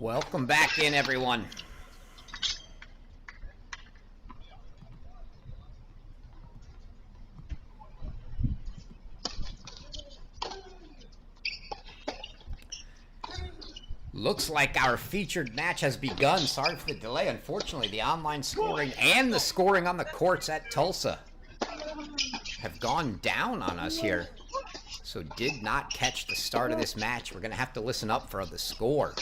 Welcome back in, everyone. Looks like our featured match has begun. Sorry for the delay. Unfortunately, the online scoring and the scoring on the courts at Tulsa have gone down on us here. So did not catch the start of this match. We're going to have to listen up for the score.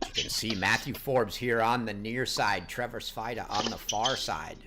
But you can see Matthew Forbes here on the near side, Trevor Svajda on the far side.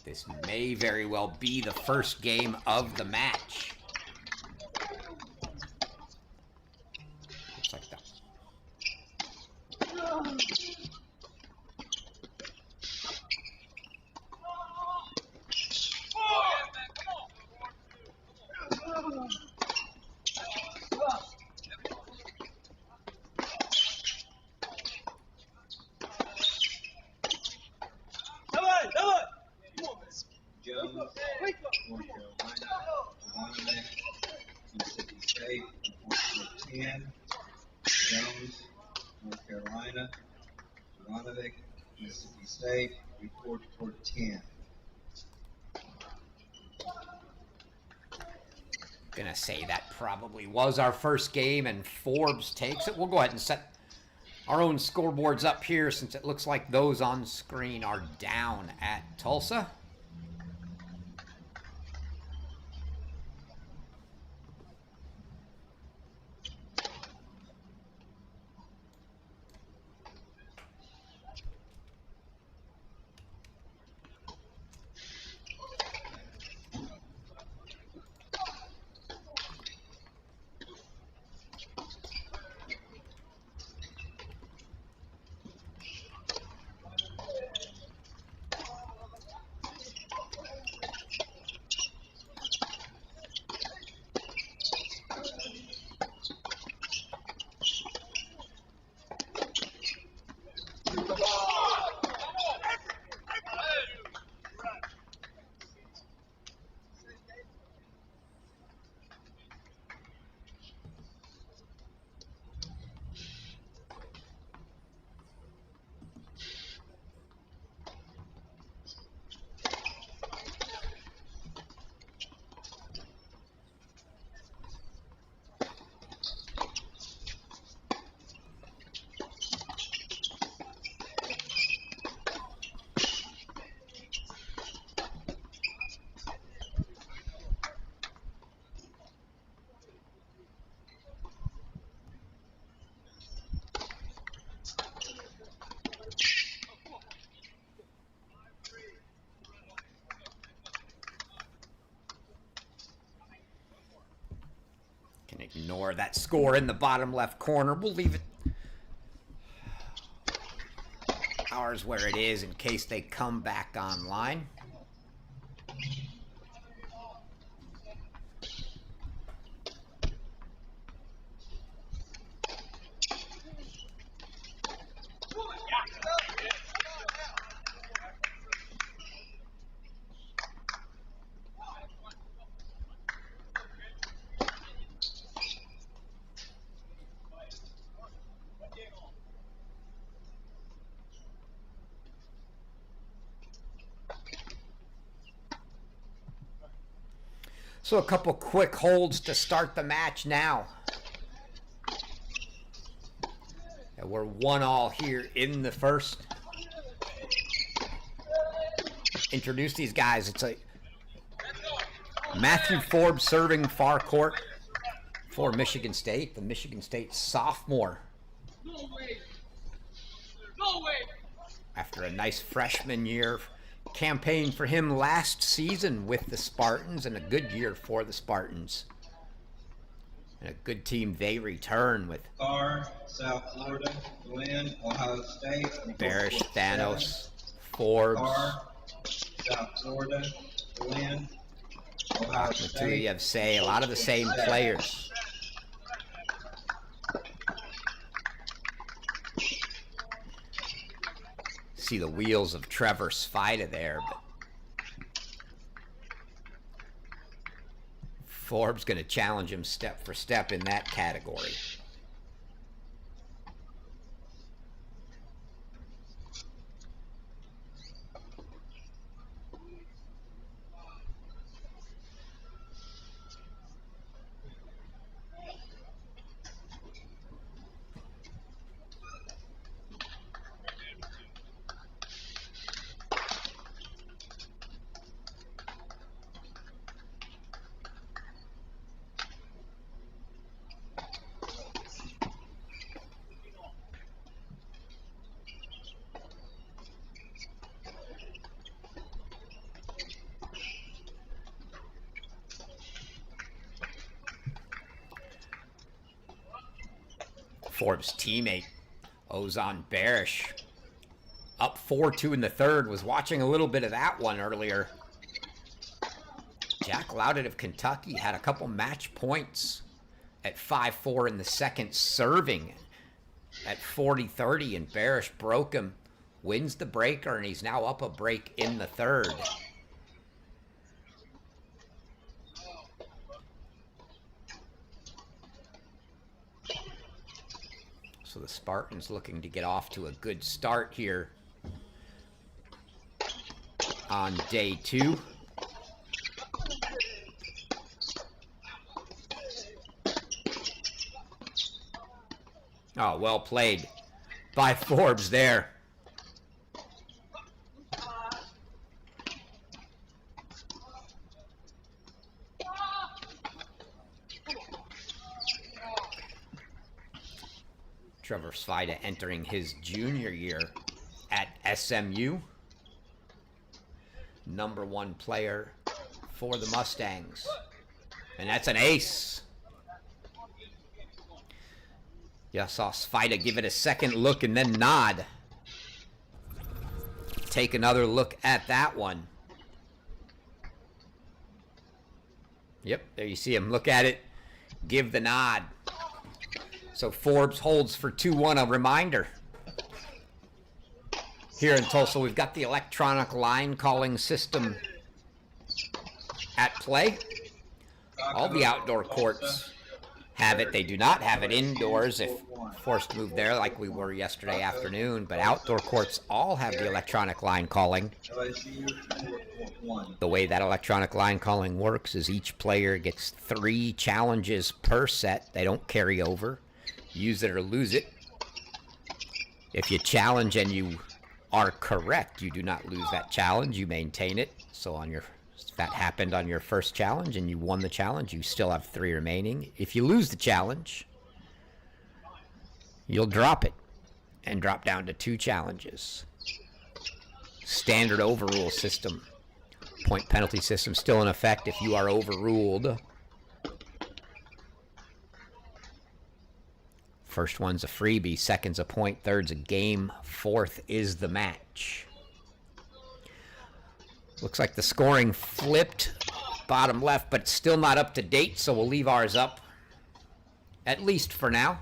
This may very well be the first game of the match. Looks like that. Gonna say that probably was our first game, and Forbes takes it. We'll go ahead and set our own scoreboards up here since it looks like those on screen are down at Tulsa. Ignore that score in the bottom left corner. We'll leave it ours where it is in case they come back online. So a couple quick holds to start the match now. And we're 1-1 here in the first. Introduce these guys. It's a Matthew Forbes serving far court for Michigan State, the Michigan State sophomore. After a nice freshman year. Campaign for him last season with the Spartans, and a good year for the Spartans. And a good team, they return with Carr, South Florida, Glenn, Ohio State. Barish, Thanos, Forbes. Carr, South Florida, Glenn, Ohio State. Matui, say a lot of the same players. See the wheels of Trevor Svajda there, but Forbes going to challenge him step for step in that category. Forbes' teammate, Ozan Barish, up 4-2 in the third, was watching a little bit of that one earlier. Jack Loudon of Kentucky had a couple match points at 5-4 in the second, serving at 40-30, and Barish broke him, wins the breaker, and he's now up a break in the third. So the Spartans looking to get off to a good start here on day 2. Oh, well played by Forbes there. Trevor Svajda entering his junior year at SMU. #1 player for the Mustangs. And that's an ace. Yeah, saw Svajda give it a second look and then nod. Take another look at that one. Yep, there you see him. Look at it. Give the nod. So Forbes holds for 2-1. A reminder, here in Tulsa, we've got the electronic line calling system at play. All the outdoor courts have it. They do not have it indoors if forced to move there like we were yesterday afternoon, but outdoor courts all have the electronic line calling. The way that electronic line calling works is each player gets 3 challenges per set. They don't carry over. Use it or lose it. If you challenge and you are correct, you do not lose that challenge. You maintain it. So if that happened on your first challenge and you won the challenge, you still have 3 remaining. If you lose the challenge, you'll drop it and drop down to 2 challenges. Standard overrule system. Point penalty system still in effect if you are overruled. First one's a freebie, second's a point, third's a game, fourth is the match. Looks like the scoring flipped bottom left, but still not up to date, so we'll leave ours up, at least for now.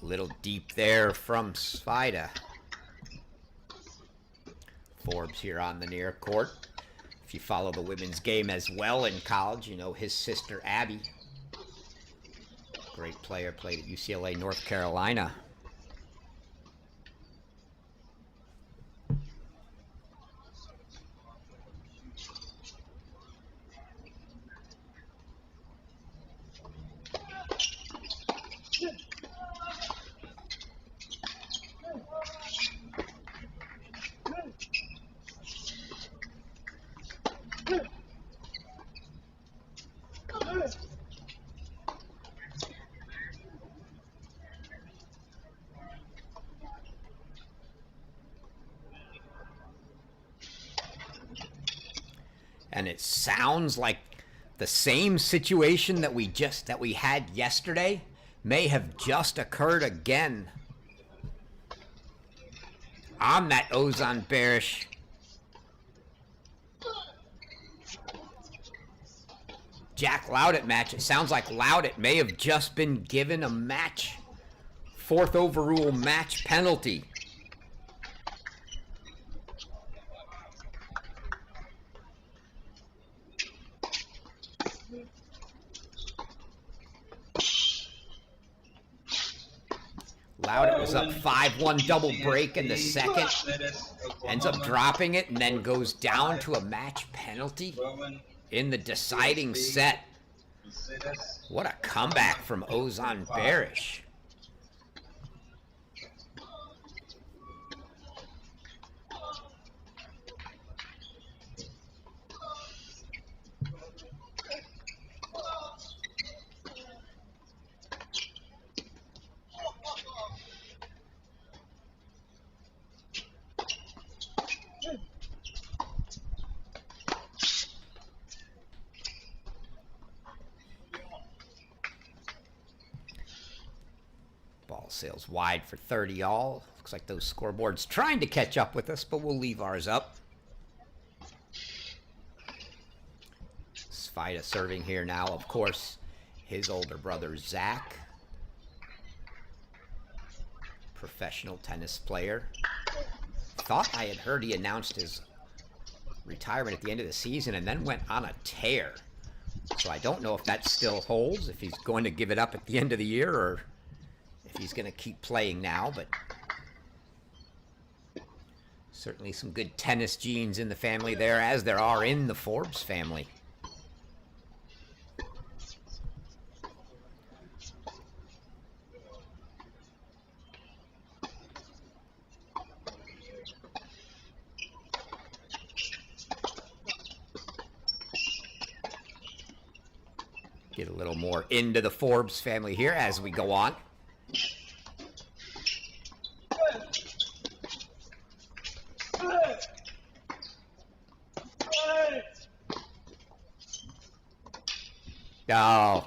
Little deep there from Svajda. Forbes here on the near court. If you follow the women's game as well in college, you know his sister Abby. Great player, played at UCLA, North Carolina. And it sounds like the same situation that we had yesterday may have just occurred again on that Ozan Barish. Jack Loudett match. It sounds like Loudett may have just been given a match, fourth overrule match penalty. Loudett was up 5-1 double break in the second, ends up dropping it, and then goes down to a match penalty in the deciding set. What a comeback from Ozan Barish. Ball sails wide for 30 all. Looks like those scoreboards trying to catch up with us, but we'll leave ours up. Svajda serving here now, of course, his older brother Zach, professional tennis player. Thought I had heard he announced his retirement at the end of the season and then went on a tear. So I don't know if that still holds, if he's going to give it up at the end of the year or if he's going to keep playing now, but certainly some good tennis genes in the family there, as there are in the Forbes family. Get a little more into the Forbes family here as we go on. Oh, a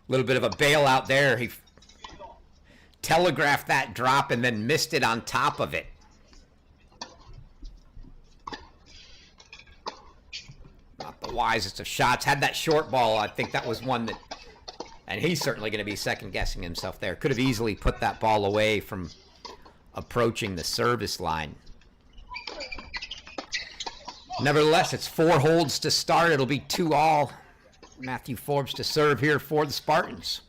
little bit of a bailout there. He telegraphed that drop and then missed it on top of it. Not the wisest of shots. Had that short ball, I think that was one that, and he's certainly going to be second guessing himself there. Could have easily put that ball away from approaching the service line. Nevertheless, it's 4 holds to start. It'll be 2 all. Matthew Forbes to serve here for the Spartans.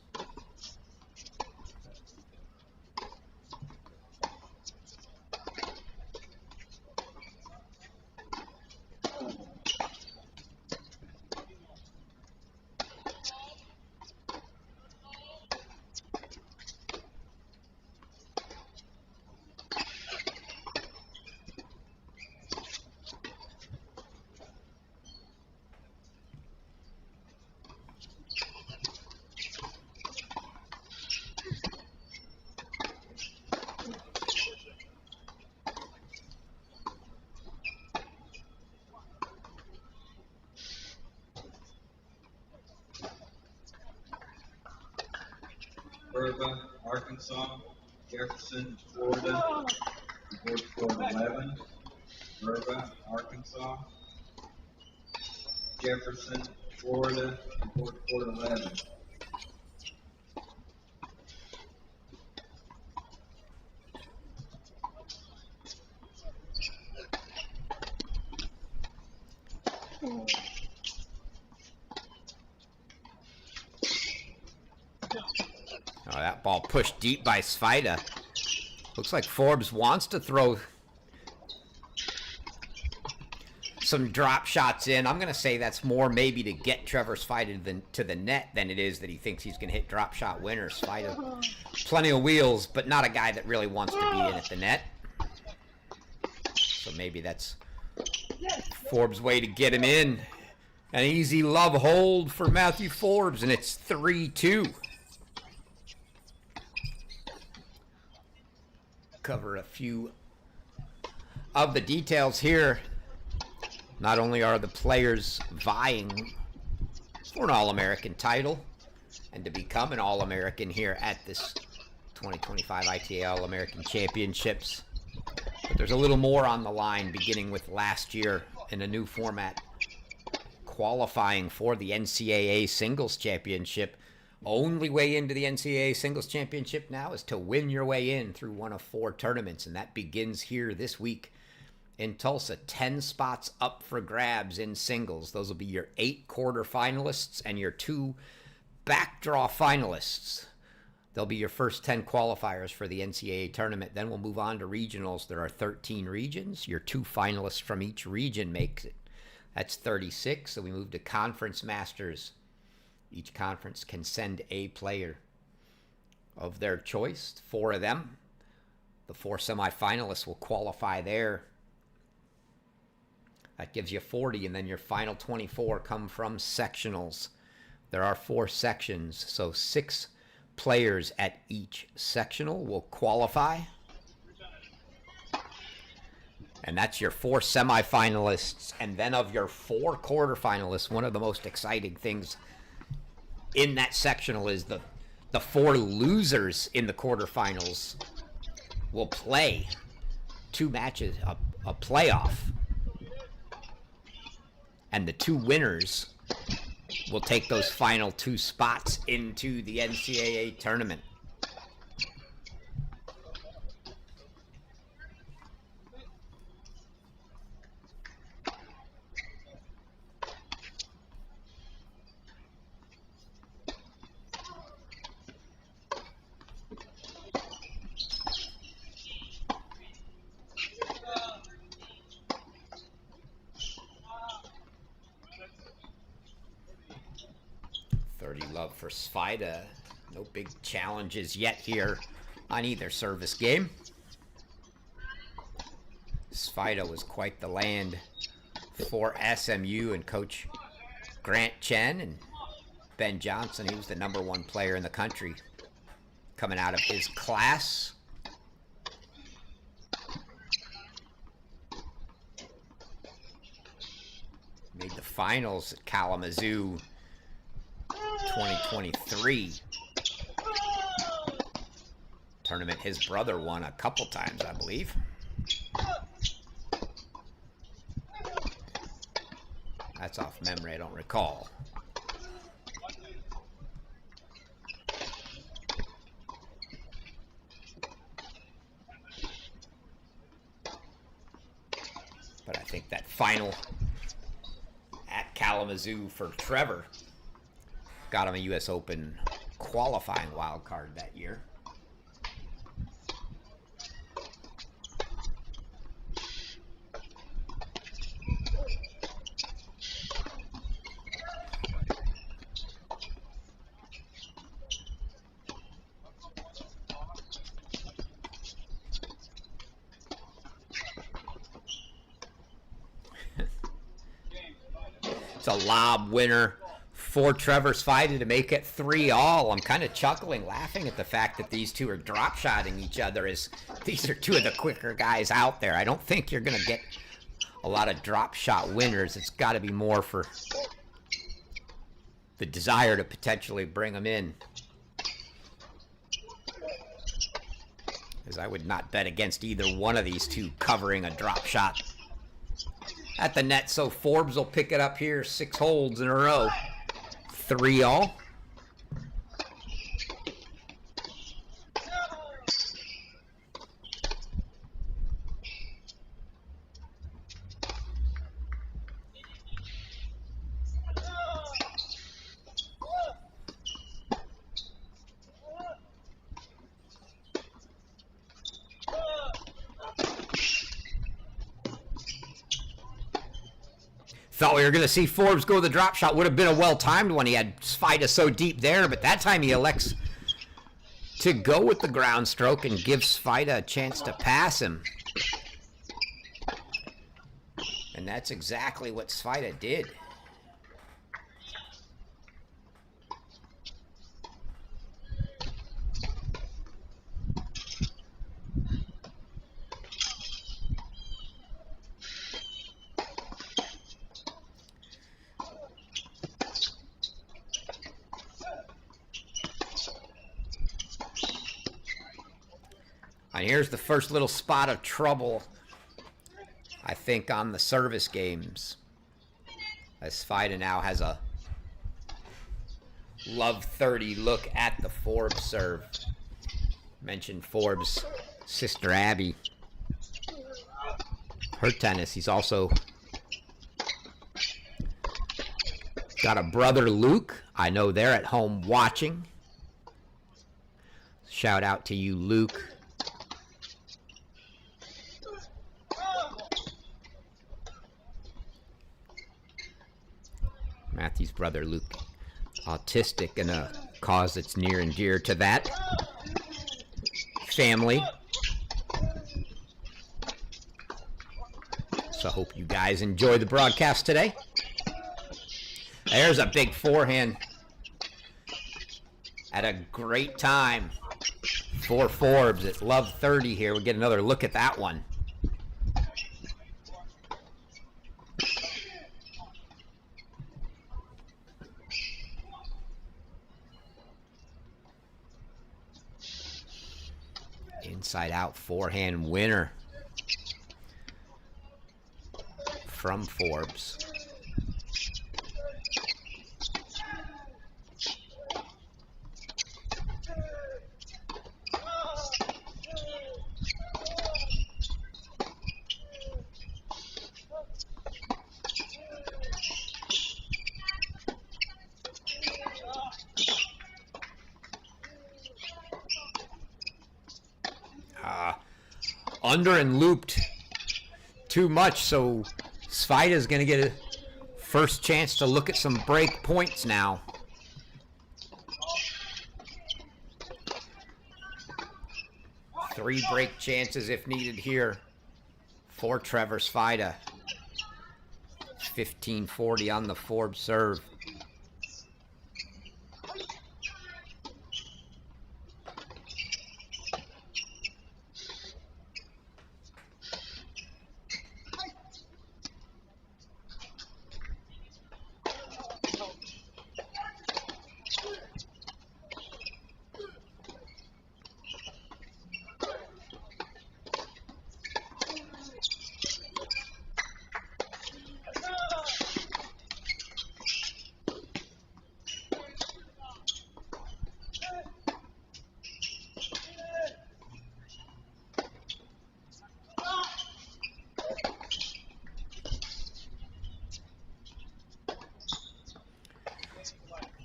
Arkansas, Jefferson, Florida, board score 11. Verba, Arkansas, Jefferson, Florida, board score 11. Oh, that ball pushed deep by Svajda. Looks like Forbes wants to throw some drop shots in. I'm going to say that's more maybe to get Trevor Svajda to the net than it is that he thinks he's going to hit drop shot winners. Svajda, plenty of wheels, but not a guy that really wants to be in at the net. So maybe that's Forbes' way to get him in. An easy love hold for Matthew Forbes, and it's 3-2. Cover a few of the details here. Not only are the players vying for an All-American title and to become an All-American here at this 2025 ITA All-American Championships, but there's a little more on the line, beginning with last year in a new format, qualifying for the NCAA Singles Championship. Only way into the NCAA Singles Championship now is to win your way in through one of 4 tournaments, and that begins here this week in Tulsa. 10 spots up for grabs in singles. Those will be your 8 quarterfinalists and your 2 backdraw finalists. They'll be your first 10 qualifiers for the NCAA tournament. Then we'll move on to regionals. There are 13 regions. Your 2 finalists from each region makes it. That's 36. So we move to conference masters. Each conference can send a player of their choice, 4 of them. The 4 semifinalists will qualify there. That gives you 40, and then your final 24 come from sectionals. There are 4 sections, so 6 players at each sectional will qualify. And that's your 4 semifinalists. And then of your 4 quarterfinalists, one of the most exciting things in that sectional is the 4 losers in the quarterfinals will play 2 matches, a playoff. And the 2 winners will take those final 2 spots into the NCAA tournament. Love for Svajda. No big challenges yet here on either service game. Svajda was quite the land for SMU and Coach Grant Chen and Ben Johnson. He was the #1 player in the country coming out of his class. Made the finals at Kalamazoo 2023 tournament. His brother won a couple times, I believe. That's off memory, I don't recall. But I think that final at Kalamazoo for Trevor got him a U.S. Open qualifying wild card that year. It's a lob winner for Trevor Svajda to make it 3-all. I'm kind of chuckling, laughing at the fact that these 2 are drop-shotting each other, as these are 2 of the quicker guys out there. I don't think you're going to get a lot of drop-shot winners. It's got to be more for the desire to potentially bring them in, as I would not bet against either one of these 2 covering a drop shot at the net. So Forbes will pick it up here, 6 holds in a row. 3-all. Thought we were going to see Forbes go the drop shot. Would have been a well-timed one. He had Svajda so deep there, but that time he elects to go with the ground stroke and give Svajda a chance to pass him. And that's exactly what Svajda did. And here's the first little spot of trouble, I think, on the service games. As Svajda now has a love 30 look at the Forbes serve. Mentioned Forbes' sister Abby. Her tennis. He's also got a brother Luke. I know they're at home watching. Shout out to you, Luke. Matthew's brother Luke, autistic, and a cause that's near and dear to that family. So I hope you guys enjoy the broadcast today. There's a big forehand at a great time for Forbes at love 30 here. We'll get another look at that one. Inside out forehand winner from Forbes. Under and looped too much, so Svajda is going to get a first chance to look at some break points now. Three break chances if needed here for Trevor Svajda. 15-40 on the Forbes serve.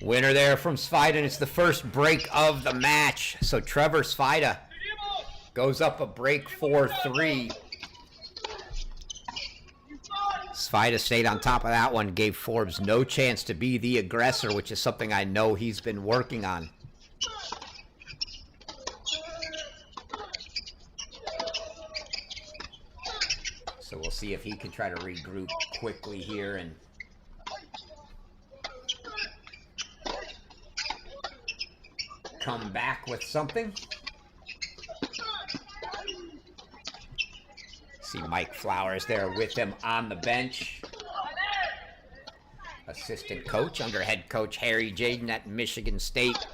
Winner there from Svajda, and it's the first break of the match. So Trevor Svajda goes up a break 4-3. Svajda stayed on top of that one, gave Forbes no chance to be the aggressor, which is something I know he's been working on. So we'll see if he can try to regroup quickly here and come back with something. See Mike Flowers there with him on the bench. Assistant coach under head coach Harry Jaden at Michigan State.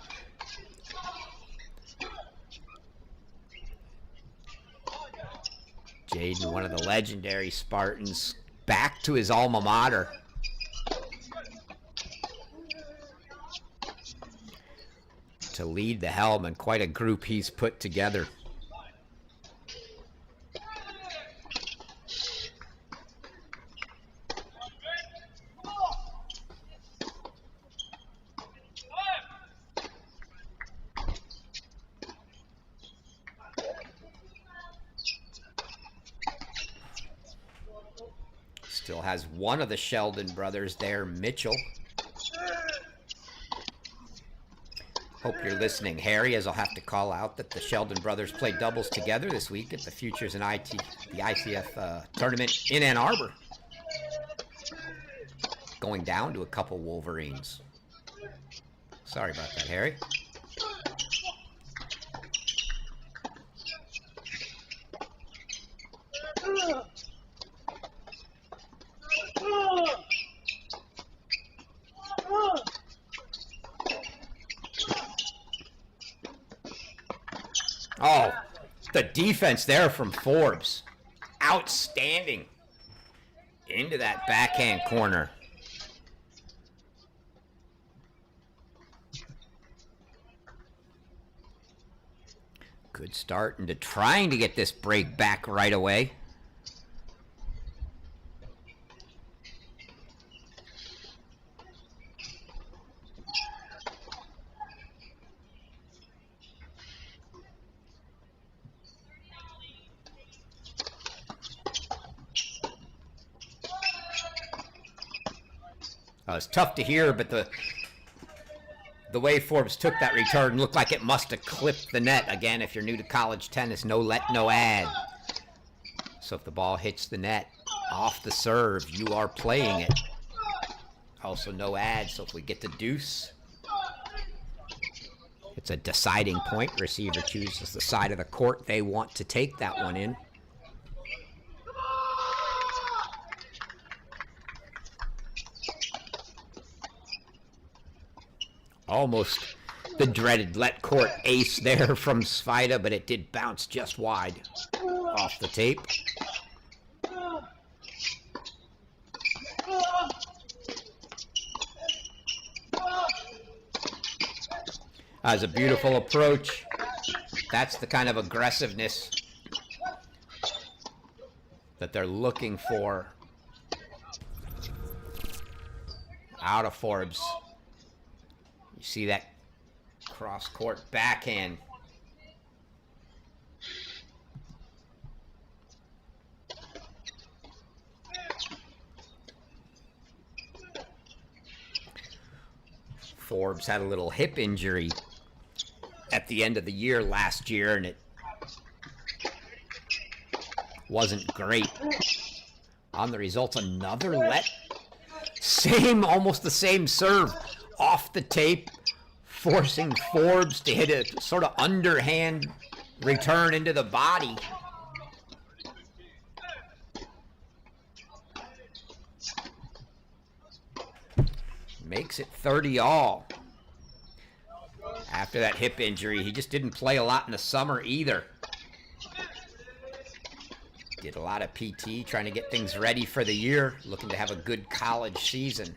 Jaden, one of the legendary Spartans, back to his alma mater. To lead the helm, and quite a group he's put together. Still has one of the Sheldon brothers there, Mitchell. Hope you're listening, Harry, as I'll have to call out that the Sheldon brothers played doubles together this week at the Futures and the ICF tournament in Ann Arbor. Going down to a couple Wolverines. Sorry about that, Harry. Oh, The defense there from Forbes. Outstanding. Into that backhand corner. Good start into trying to get this break back right away. It's tough to hear, but the way Forbes took that return looked like it must have clipped the net. Again, if you're new to college tennis, no let, no add. So if the ball hits the net off the serve, you are playing it. Also no add, so if we get the deuce, it's a deciding point. Receiver chooses the side of the court they want to take that one in. Almost the dreaded let court ace there from Svajda, but it did bounce just wide off the tape. That was a beautiful approach. That's the kind of aggressiveness that they're looking for out of Forbes. You see that cross-court backhand. Forbes had a little hip injury at the end of the year last year, and it wasn't great. On the results, another let. Almost the same serve. Off the tape, forcing Forbes to hit a sort of underhand return into the body. Makes it 30 all. After that hip injury, he just didn't play a lot in the summer either. Did a lot of PT, trying to get things ready for the year, looking to have a good college season.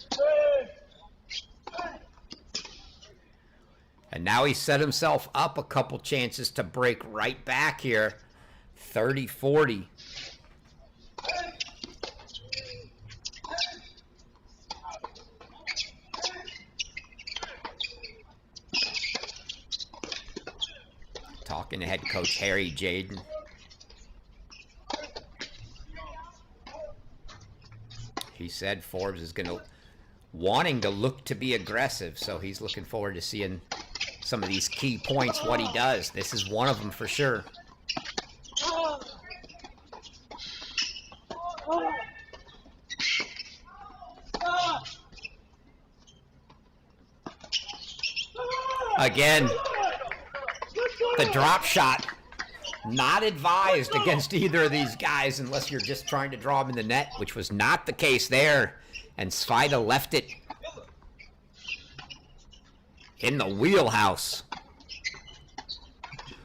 And now he set himself up a couple chances to break right back here. 30-40. Talking to head coach Harry Jaden. He said Forbes is wanting to look to be aggressive, so he's looking forward to seeing some of these key points, what he does. This is one of them for sure. Again, the drop shot, not advised against either of these guys unless you're just trying to draw them in the net, which was not the case there. And Svajda left it in the wheelhouse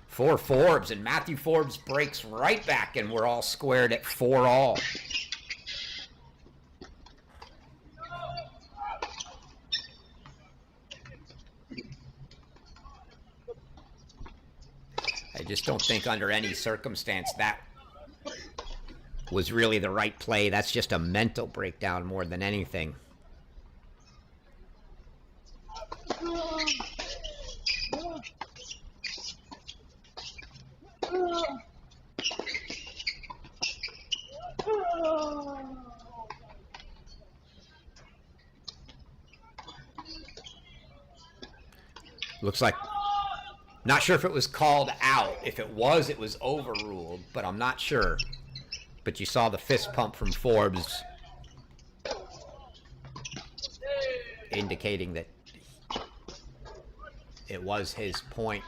for Forbes, and Matthew Forbes breaks right back, and we're all squared at 4 all. I just don't think under any circumstance that was really the right play. That's just a mental breakdown more than anything. Looks like, not sure if it was called out. If it was overruled, but I'm not sure. But you saw the fist pump from Forbes indicating that it was his point.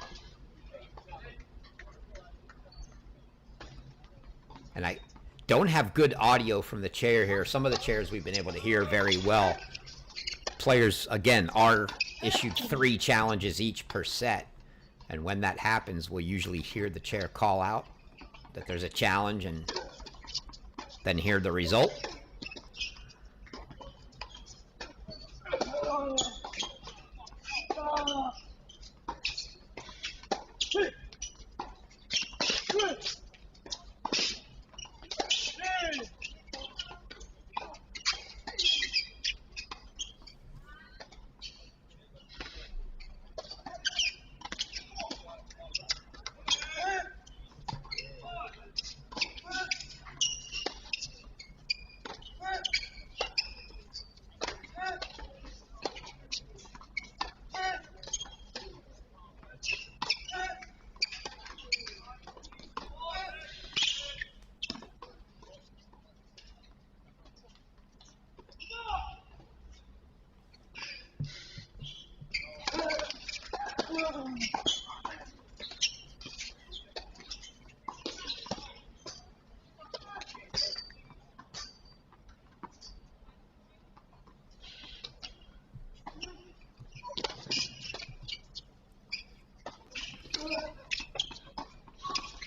And I don't have good audio from the chair here. Some of the chairs we've been able to hear very well. Players, again, are issued 3 challenges each per set. And when that happens, we'll usually hear the chair call out that there's a challenge and then hear the result.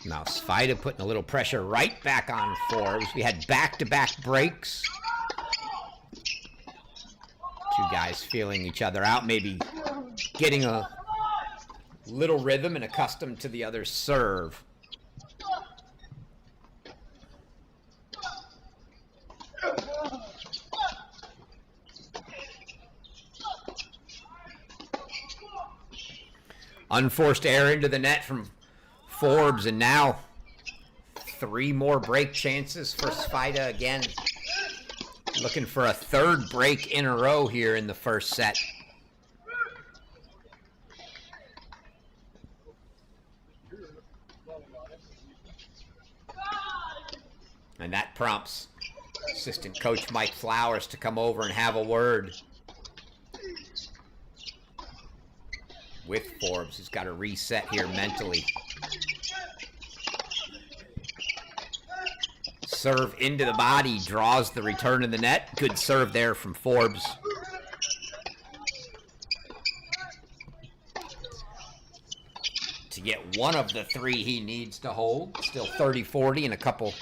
Now Svajda putting a little pressure right back on Forbes. We had back-to-back breaks. Two guys feeling each other out, maybe getting a little rhythm and accustomed to the other's serve. Unforced error into the net from Forbes, and now 3 more break chances for Svajda again. Looking for a 3rd break in a row here in the first set. And that prompts assistant coach Mike Flowers to come over and have a word with Forbes, who's got to reset here mentally. Serve into the body, draws the return in the net. Good serve there from Forbes. To get one of the 3 he needs to hold. Still 30-40 and a couple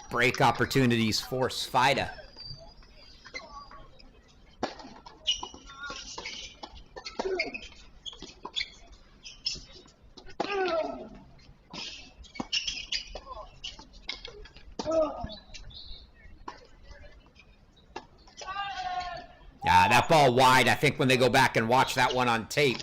break opportunities for Svajda. That ball wide. I think when they go back and watch that one on tape,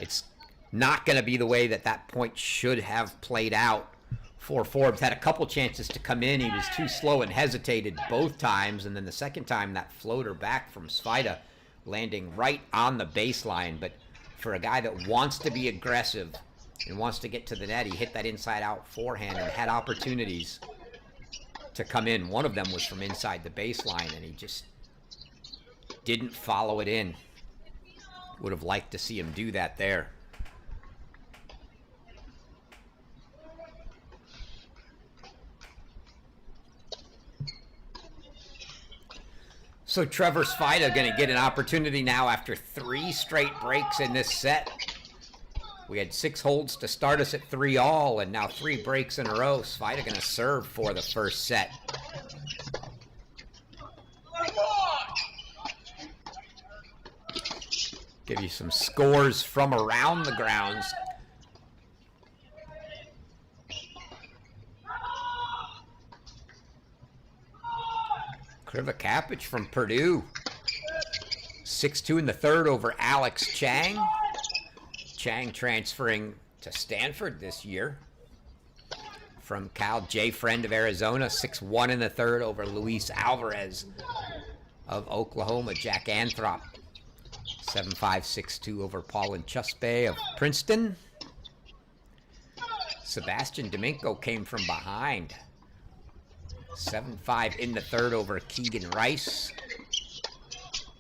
it's not going to be the way that that point should have played out for Forbes. Had a couple chances to come in. He was too slow and hesitated both times. And then the second time, that floater back from Svajda landing right on the baseline. But for a guy that wants to be aggressive and wants to get to the net, he hit that inside-out forehand and had opportunities to come in. One of them was from inside the baseline, and he just didn't follow it in. Would have liked to see him do that there. So Trevor Svajda going to get an opportunity now after 3 straight breaks in this set. We had 6 holds to start us at 3-all, and now 3 breaks in a row. Svajda going to serve for the first set. Give you some scores from around the grounds. Krivakapich from Purdue. 6-2 in the 3rd over Alex Chang. Chang transferring to Stanford this year from Cal. J. Friend of Arizona, 6-1 in the 3rd over Luis Alvarez of Oklahoma. Jack Anthrop, 7-5, 6-2 over Paul Chuspe of Princeton. Sebastian Domingo came from behind. 7-5 in the 3rd over Keegan Rice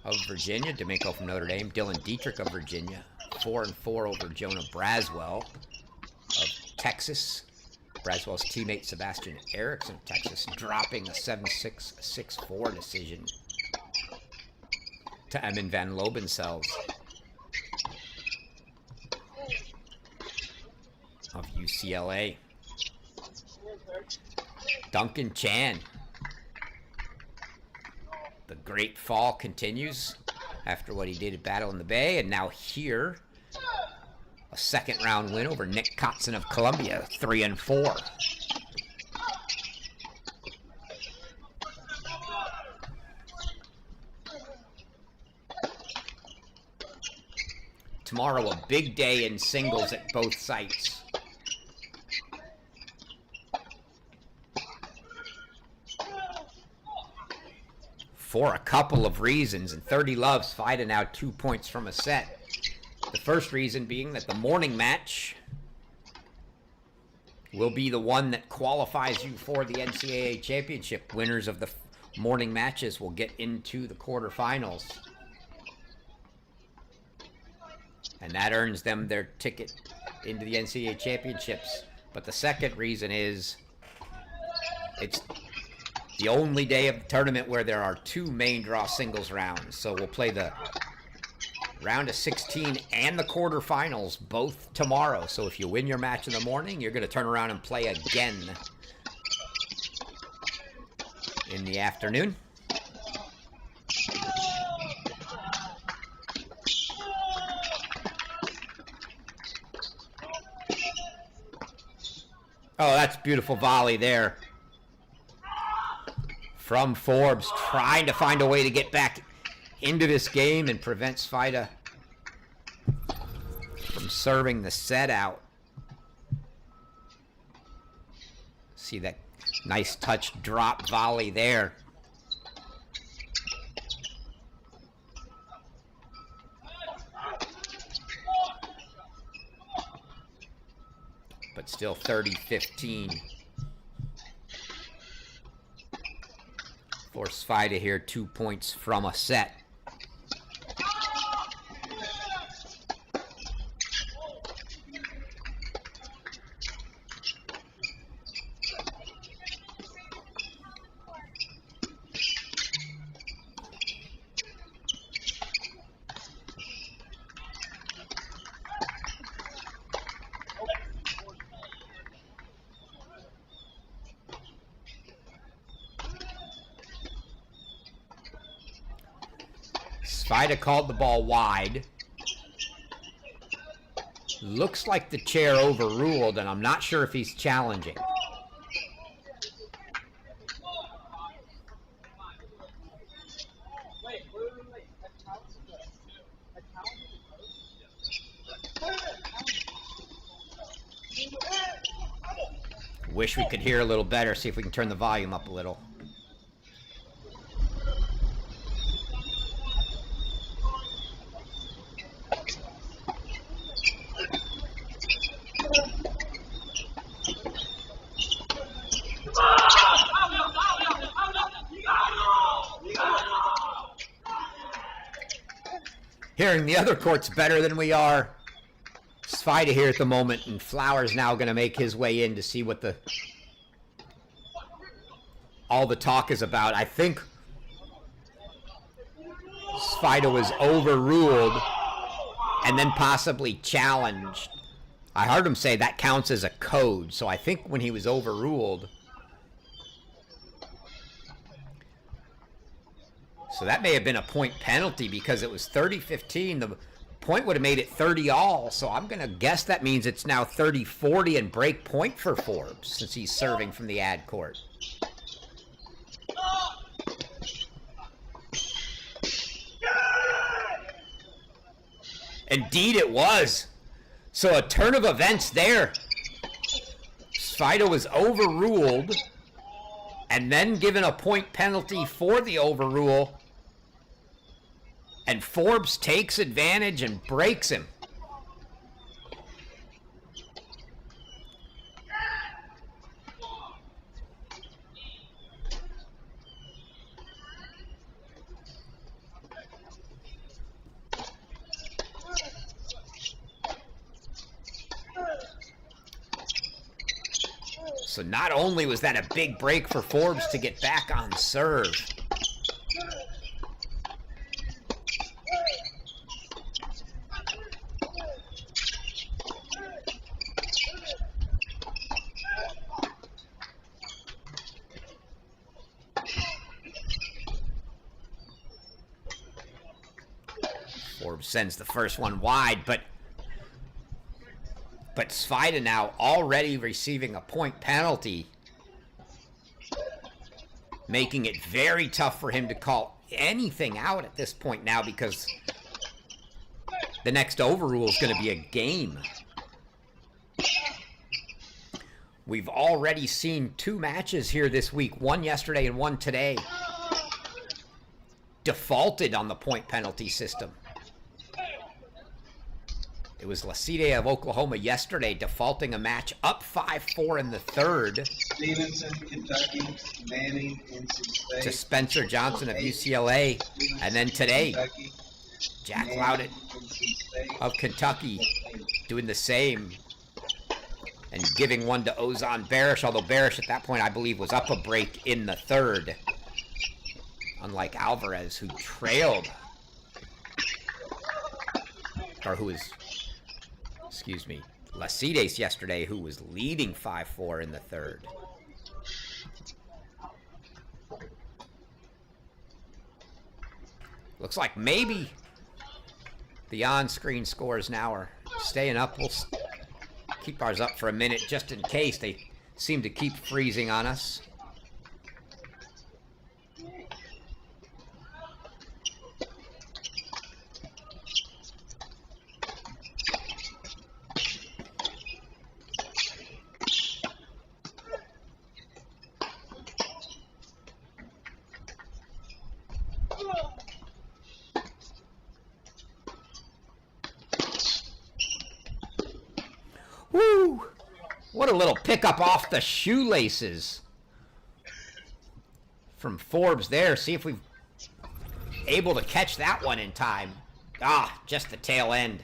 of Virginia. Domingo from Notre Dame. Dylan Dietrich of Virginia. 4-4 over Jonah Braswell of Texas. Braswell's teammate Sebastian Erickson of Texas dropping a 7-6, 6-4 decision to Emin van Lobensel's of UCLA. Duncan Chan. The great fall continues after what he did at Battle in the Bay, and now here, a second round win over Nick Kotzen of Columbia, 3-4. Tomorrow, a big day in singles at both sites. For a couple of reasons, and 30 Love, Svajda now 2 points from a set. The first reason being that the morning match will be the one that qualifies you for the NCAA championship. Winners of the morning matches will get into the quarterfinals. And that earns them their ticket into the NCAA championships. But the second reason is it's the only day of the tournament where there are 2 main draw singles rounds. So we'll play the round of 16 and the quarterfinals both tomorrow. So if you win your match in the morning, you're going to turn around and play again in the afternoon. Oh, that's beautiful volley there from Forbes, trying to find a way to get back into this game and prevent Svajda from serving the set out. See that nice touch drop volley there. But still 30-15. For Svajda here, 2 points from a set. Svajda called the ball wide. Looks like the chair overruled, and I'm not sure if he's challenging. Wish we could hear a little better. See if we can turn the volume up a little. Hearing the other courts better than we are. Svajda here at the moment, and Flowers now going to make his way in to see what all the talk is about. I think Svajda was overruled and then possibly challenged. I heard him say that counts as a code, so I think when he was overruled, so that may have been a point penalty because it was 30-15. The point would have made it 30-all, so I'm going to guess that means it's now 30-40 and break point for Forbes since he's serving from the ad court. Indeed it was. So a turn of events there. Svajda was overruled and then given a point penalty for the overrule. And Forbes takes advantage and breaks him. So not only was that a big break for Forbes to get back on serve, Forbes sends the first one wide, but Svajda now already receiving a point penalty, making it very tough for him to call anything out at this point now, because the next overrule is going to be a game. We've already seen 2 matches here this week, one yesterday and one today, defaulted on the point penalty system. It was Svajda of Oklahoma yesterday defaulting a match up 5-4 in the third Stevenson, Kentucky, Manning, NC State, to Spencer Johnson of UCLA. And then today, Kentucky, Jack Manning, Loudon NC State, of Kentucky doing the same and giving one to Ozan Barish, although Barish at that point I believe was up a break in the third, unlike Alvarez, who trailed, or who was, excuse me, Lacides yesterday, who was leading 5-4 in the third. Looks like maybe the on-screen scores now are staying up. We'll keep ours up for a minute just in case. They seem to keep freezing on us. Woo! What a little pickup off the shoelaces from Forbes there. See if we're able to catch that one in time. Ah, just the tail end.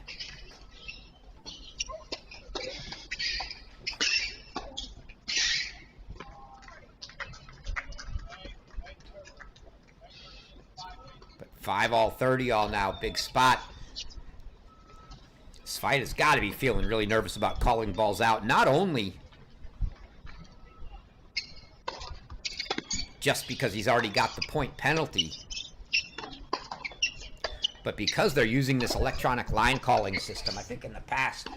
But 5-all, 30-all now, big spot. Svajda's got to be feeling really nervous about calling balls out, not only just because he's already got the point penalty, but because they're using this electronic line calling system. I think in the past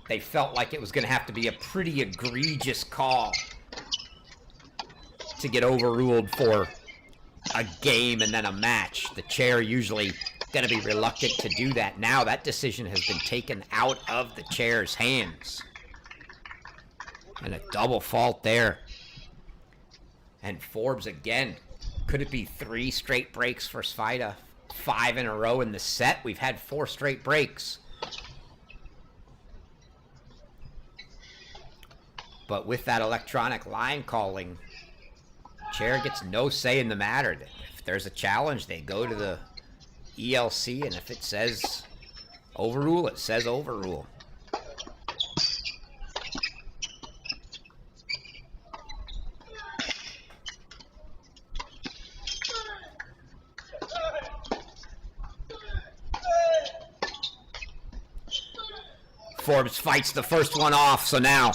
they felt like it was going to have to be a pretty egregious call to get overruled for a game and then a match. The chair usually going to be reluctant to do that. Now that decision has been taken out of the chair's hands. And a double fault there. And Forbes again. Could it be 3 straight breaks for Svajda? 5 in a row in the set. We've had 4 straight breaks. But with that electronic line calling, chair gets no say in the matter. If there's a challenge, they go to the ELC, and if it says overrule, it says overrule. Forbes fights the first one off, so now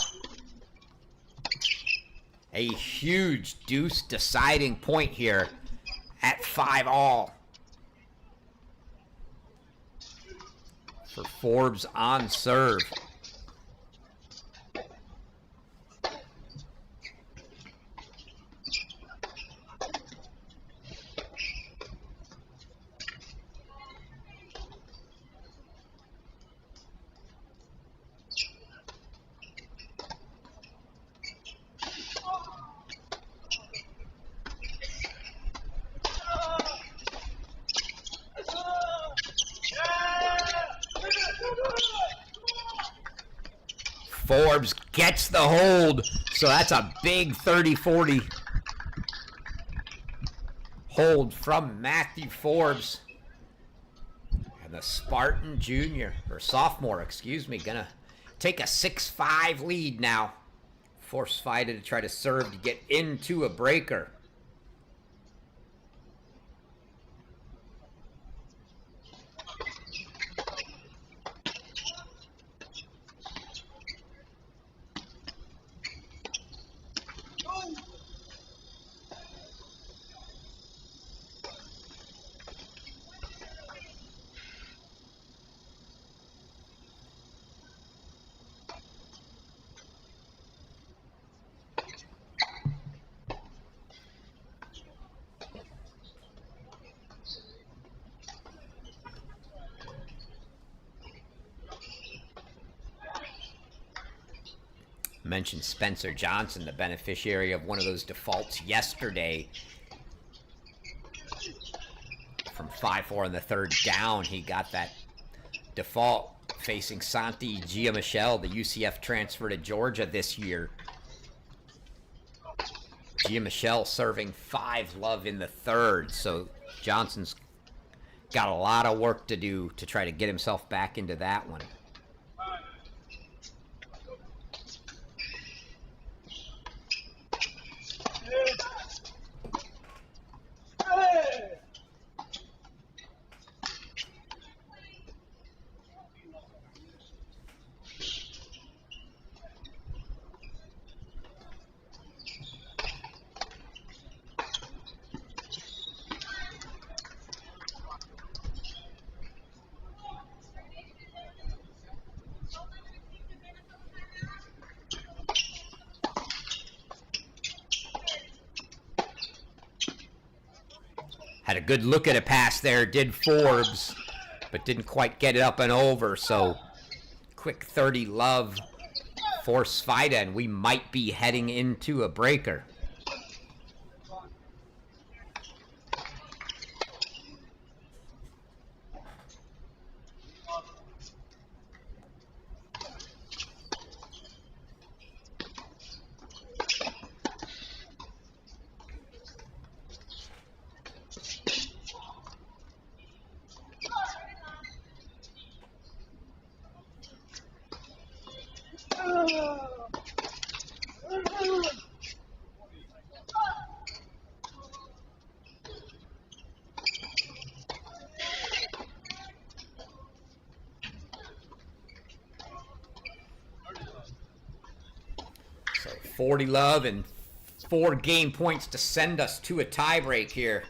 a huge deuce deciding point here at 5-all. For Forbes on serve. Forbes gets the hold, so that's a big 30-40 hold from Matthew Forbes. And the Spartan junior, or sophomore, excuse me, gonna take a 6-5 lead now. Force Svajda to try to serve to get into a breaker. Mentioned Spencer Johnson, the beneficiary of one of those defaults yesterday. From 5-4 in the third down, he got that default facing Santi Giamichel, the UCF transfer to Georgia this year. Giamichel serving 5 love in the third, so Johnson's got a lot of work to do to try to get himself back into that one. Had a good look at a pass there, did Forbes, but didn't quite get it up and over. So quick 30 love for Svajda, and we might be heading into a breaker. So 40 love and 4 game points to send us to a tiebreak here.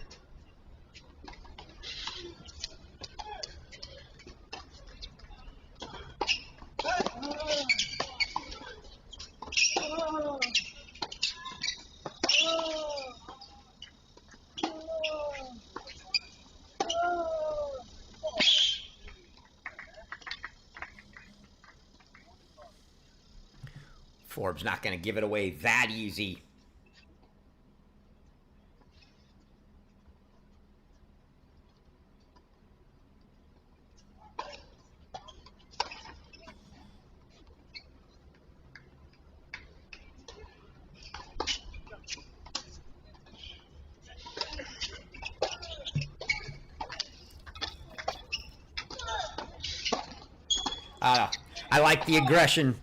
Forbes not going to give it away that easy. I like the aggression.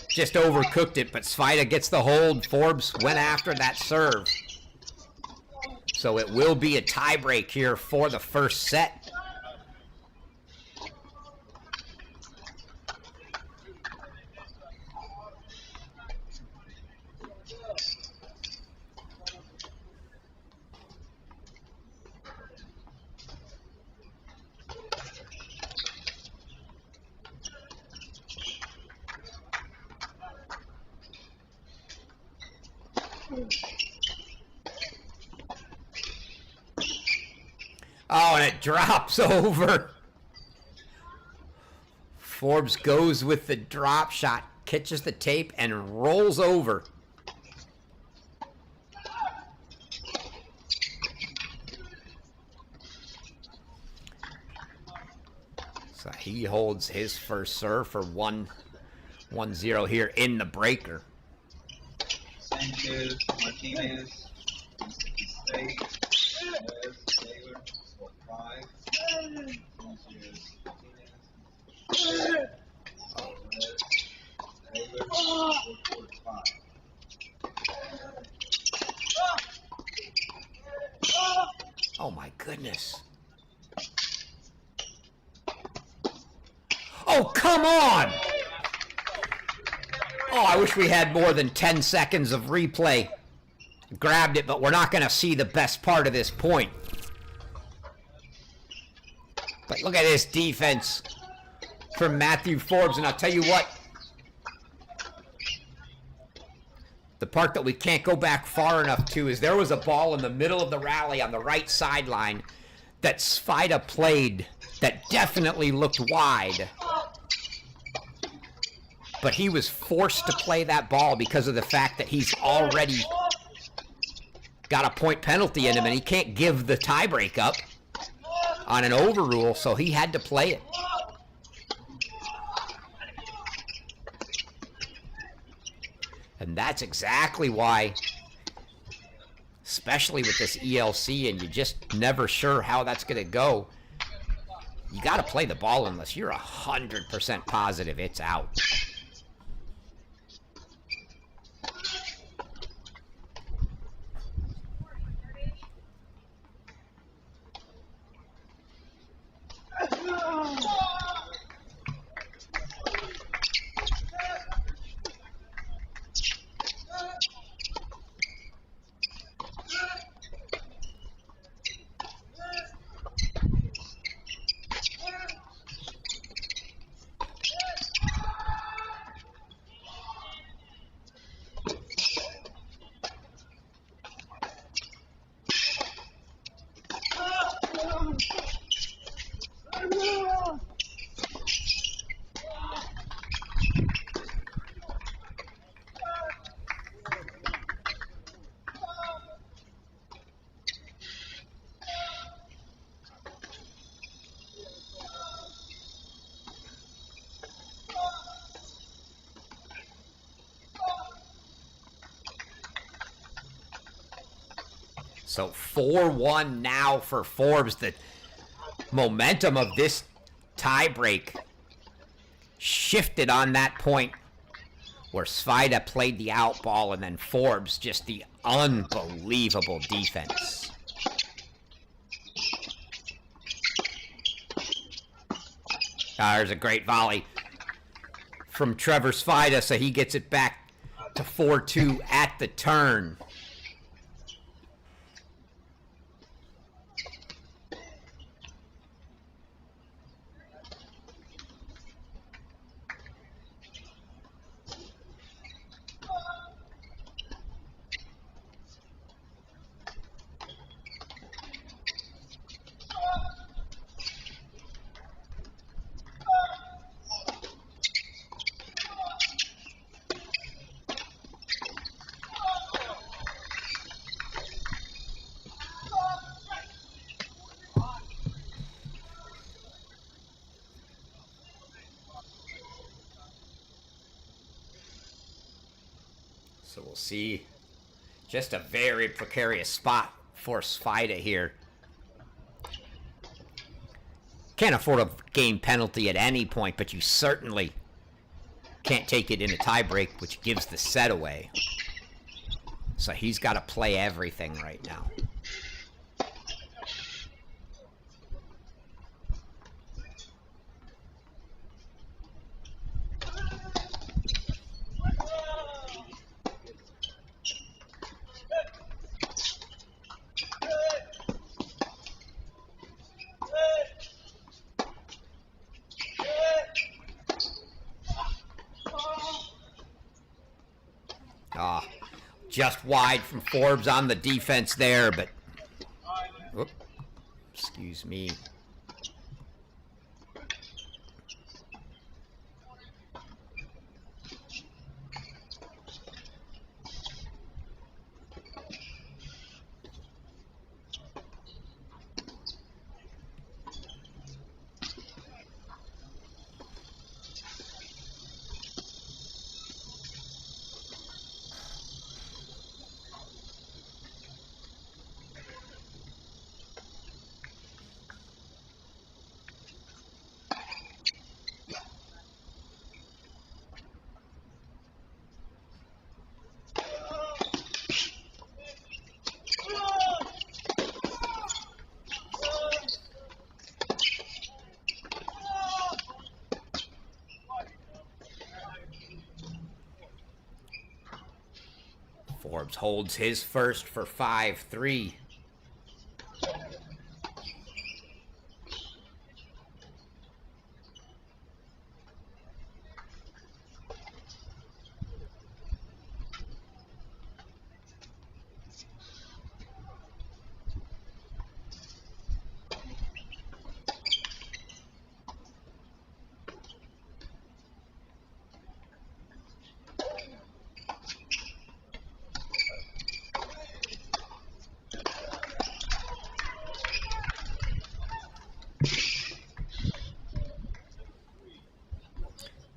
Just overcooked it, but Svajda gets the hold. Forbes went after that serve. So it will be a tiebreak here for the first set. Oh, and it drops over. Forbes goes with the drop shot, catches the tape, and rolls over. So he holds his first serve for 1-0 here in the breaker. Sanchez, Martinez, State, Taylor, 5. Sanchez, Martinez, Taylor, 5. Oh my goodness. Oh, come on! Oh, I wish we had more than 10 seconds of replay. Grabbed it, but we're not going to see the best part of this point. But look at this defense from Matthew Forbes, and I'll tell you what. The part that we can't go back far enough to is there was a ball in the middle of the rally on the right sideline that Svajda played that definitely looked wide. But he was forced to play that ball because of the fact that he's already got a point penalty in him, and he can't give the tiebreak up on an overrule, so he had to play it. And that's exactly why, especially with this ELC, and you're just never sure how that's going to go, you got to play the ball unless you're 100% positive it's out. So 4-1 now for Forbes. The momentum of this tiebreak shifted on that point where Svajda played the out ball, and then Forbes just the unbelievable defense. There's a great volley from Trevor Svajda, so he gets it back to 4-2 at the turn. So we'll see. Just a very precarious spot for Svajda here. Can't afford a game penalty at any point, but you certainly can't take it in a tiebreak, which gives the set away. So he's got to play everything right now. Just wide from Forbes on the defense there, but whoop, excuse me. Forbes holds his first for 5-3.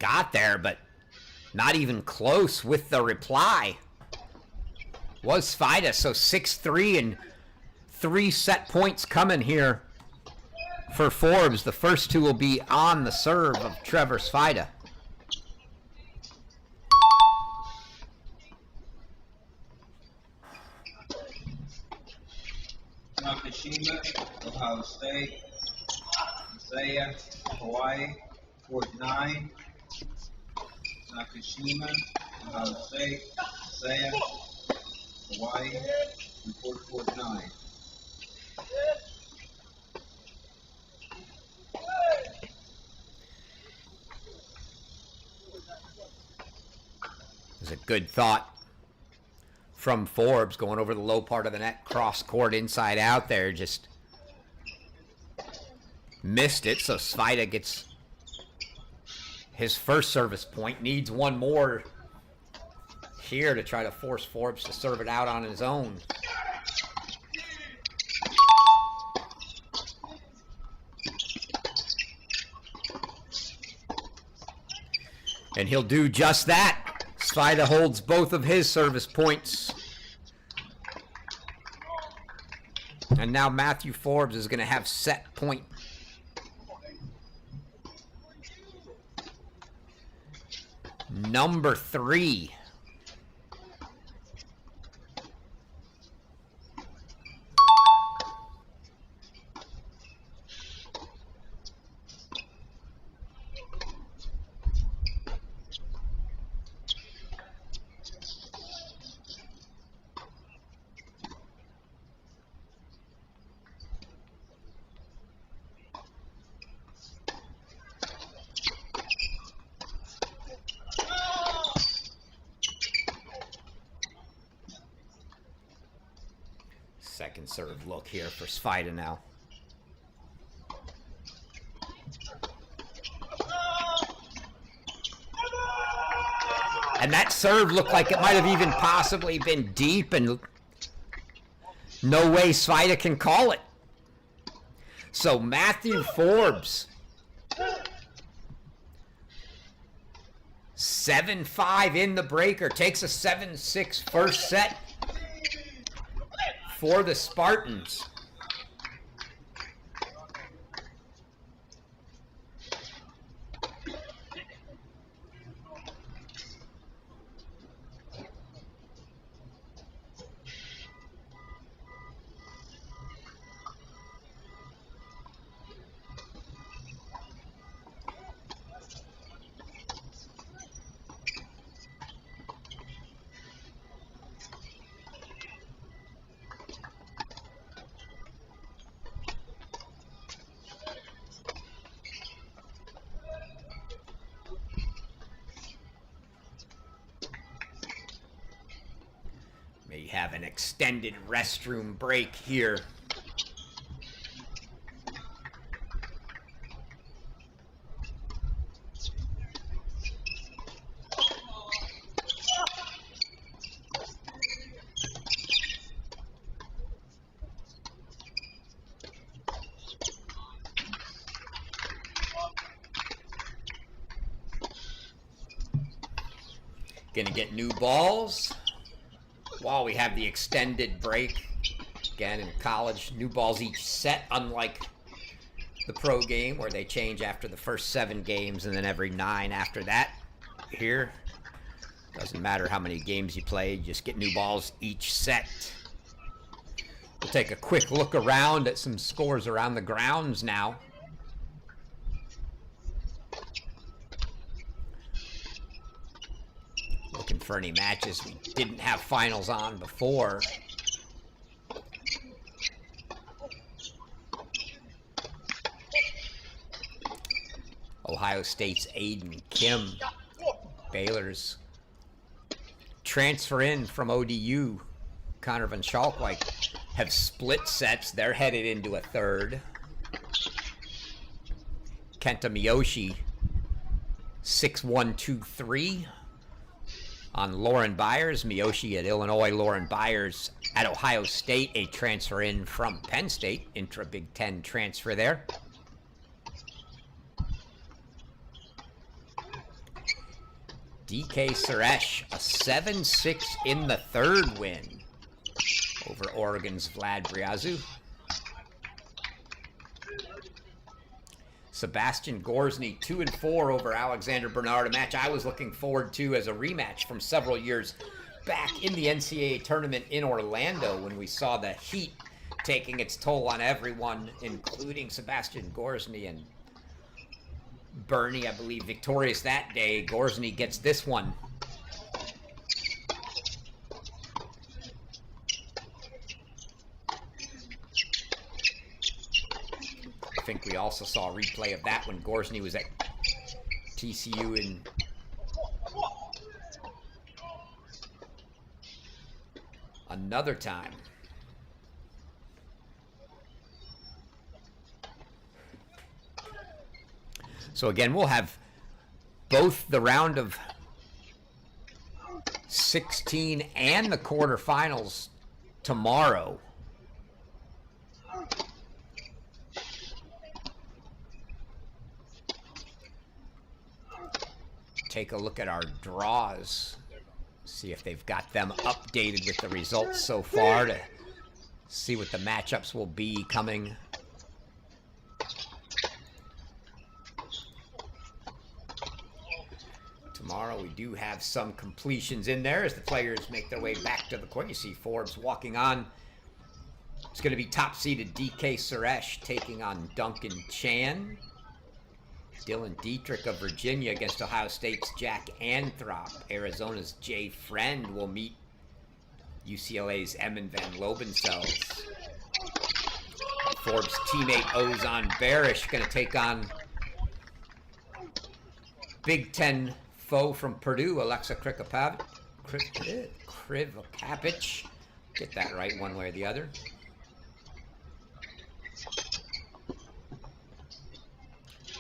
got there, but not even close with the reply. Was Svajda, so 6-3 and 3 set points coming here for Forbes. The first two will be on the serve of Trevor Svajda. Nakashima, Ohio State. Isaiah, Hawaii, court 9. Nakashima, Ohio State. Isaiah, Hawaii, report court 9. It was a good thought from Forbes, going over the low part of the net, cross court, inside out there, just missed it. So Svajda gets his first service point, needs one more here to try to force Forbes to serve it out on his own. And he'll do just that. Svajda holds both of his service points. And now Matthew Forbes is going to have set point. Number 3. Second serve look here for Svajda now. And that serve looked like it might have even possibly been deep, and no way Svajda can call it. So Matthew Forbes, 7-5 in the breaker, takes a 7-6 first set for the Spartans. May have an extended restroom break here. Gonna get new balls while we have the extended break. Again, in college, new balls each set, unlike the pro game where they change after the first 7 games and then every 9 after that. Here, doesn't matter how many games you play, just get new balls each set. We'll take a quick look around at some scores around the grounds now. Looking for any matches we didn't have finals on before. Ohio State's Aiden Kim. Baylor's transfer in from ODU. Connor Van Schalkwijk have split sets. They're headed into a third. Kenta Miyoshi 6-1-2-3 on Lauren Byers. Miyoshi at Illinois, Lauren Byers at Ohio State, a transfer in from Penn State, intra-Big Ten transfer there. DK Suresh, a 7-6 in the third win over Oregon's Vlad Briazu. Sebastian Gorsny, 2-4 over Alexander Bernard, a match I was looking forward to as a rematch from several years back in the NCAA tournament in Orlando when we saw the heat taking its toll on everyone, including Sebastian Gorsny, and Bernie, I believe, victorious that day. Gorsny gets this one. I think we also saw a replay of that when Gorsny was at TCU in another time. So again, we'll have both the round of 16 and the quarterfinals tomorrow. Take a look at our draws, see if they've got them updated with the results so far to see what the matchups will be coming. Tomorrow we do have some completions in there as the players make their way back to the court. You see Forbes walking on. It's going to be top-seeded DK Suresh taking on Duncan Chan. Dylan Dietrich of Virginia against Ohio State's Jack Anthrop. Arizona's Jay Friend will meet UCLA's Emin Van Lobenfels. Forbes teammate Ozan Barish going to take on Big Ten foe from Purdue, Alexa Krivopavich. Get that right one way or the other.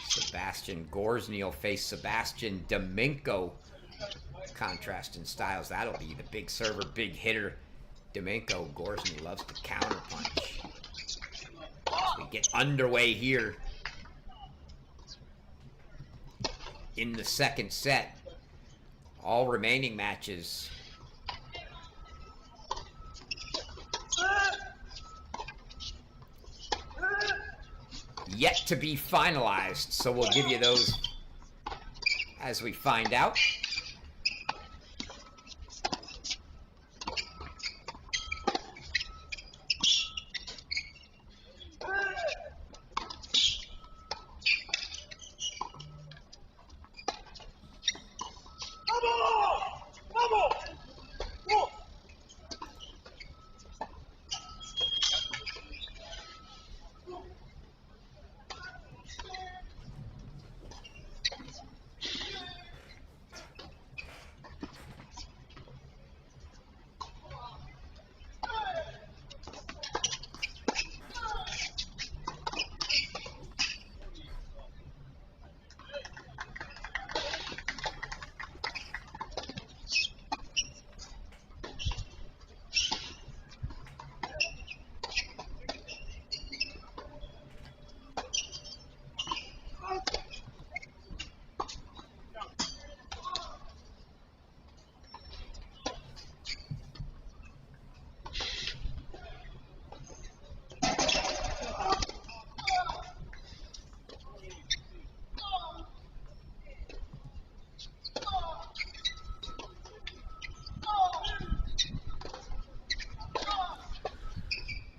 Sebastian Gorsny will face Sebastian Domingo. Contrast in styles. That'll be the big server, big hitter. Domingo. Gorsny loves to counterpunch. As we get underway here in the second set. All remaining matches yet to be finalized, so we'll give you those as we find out.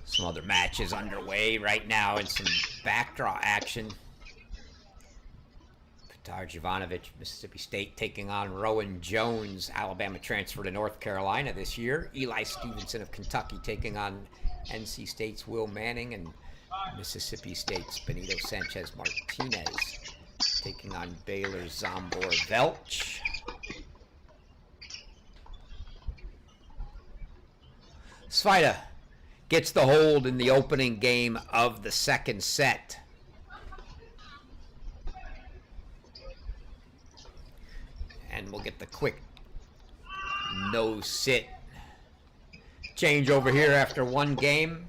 Some other matches underway right now and some backdraw action. Petar Jovanovic, Mississippi State, taking on Rowan Jones, Alabama transfer to North Carolina this year. Eli Stevenson of Kentucky taking on NC State's Will Manning, and Mississippi State's Benito Sanchez Martinez taking on Baylor's Zombor Velch. Svajda gets the hold in the opening game of the second set. And we'll get the quick no-sit change over here after one game.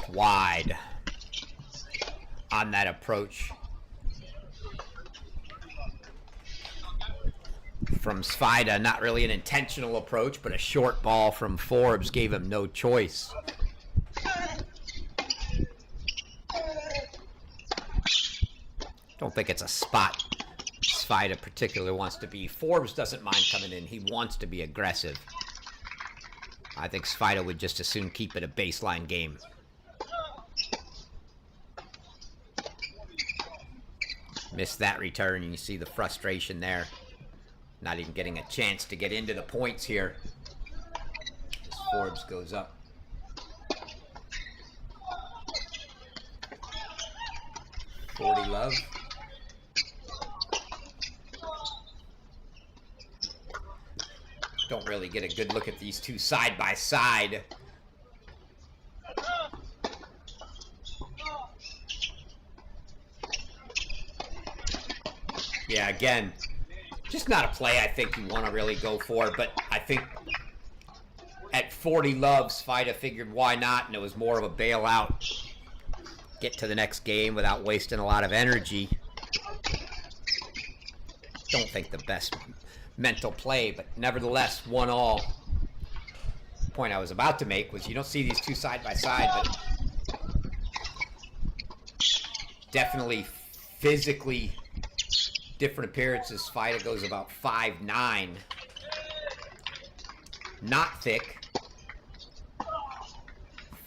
just wide on that approach from Svajda. Not really an intentional approach, but a short ball from Forbes gave him no choice. Don't think it's a spot Svajda particularly wants to be. Forbes doesn't mind coming in. He wants to be aggressive. I think Svajda would just as soon keep it a baseline game. Missed that return, and you see the frustration there. Not even getting a chance to get into the points here as Forbes goes up. $40 love. Don't really get a good look at these two side by side. Yeah, again, just not a play I think you want to really go for, but I think at 40 love, Svajda figured why not, and it was more of a bailout. Get to the next game without wasting a lot of energy. Don't think the best mental play, but nevertheless, 1-all. The point I was about to make was you don't see these two side by side, but definitely physically different appearances. Svajda goes about 5'9". Not thick.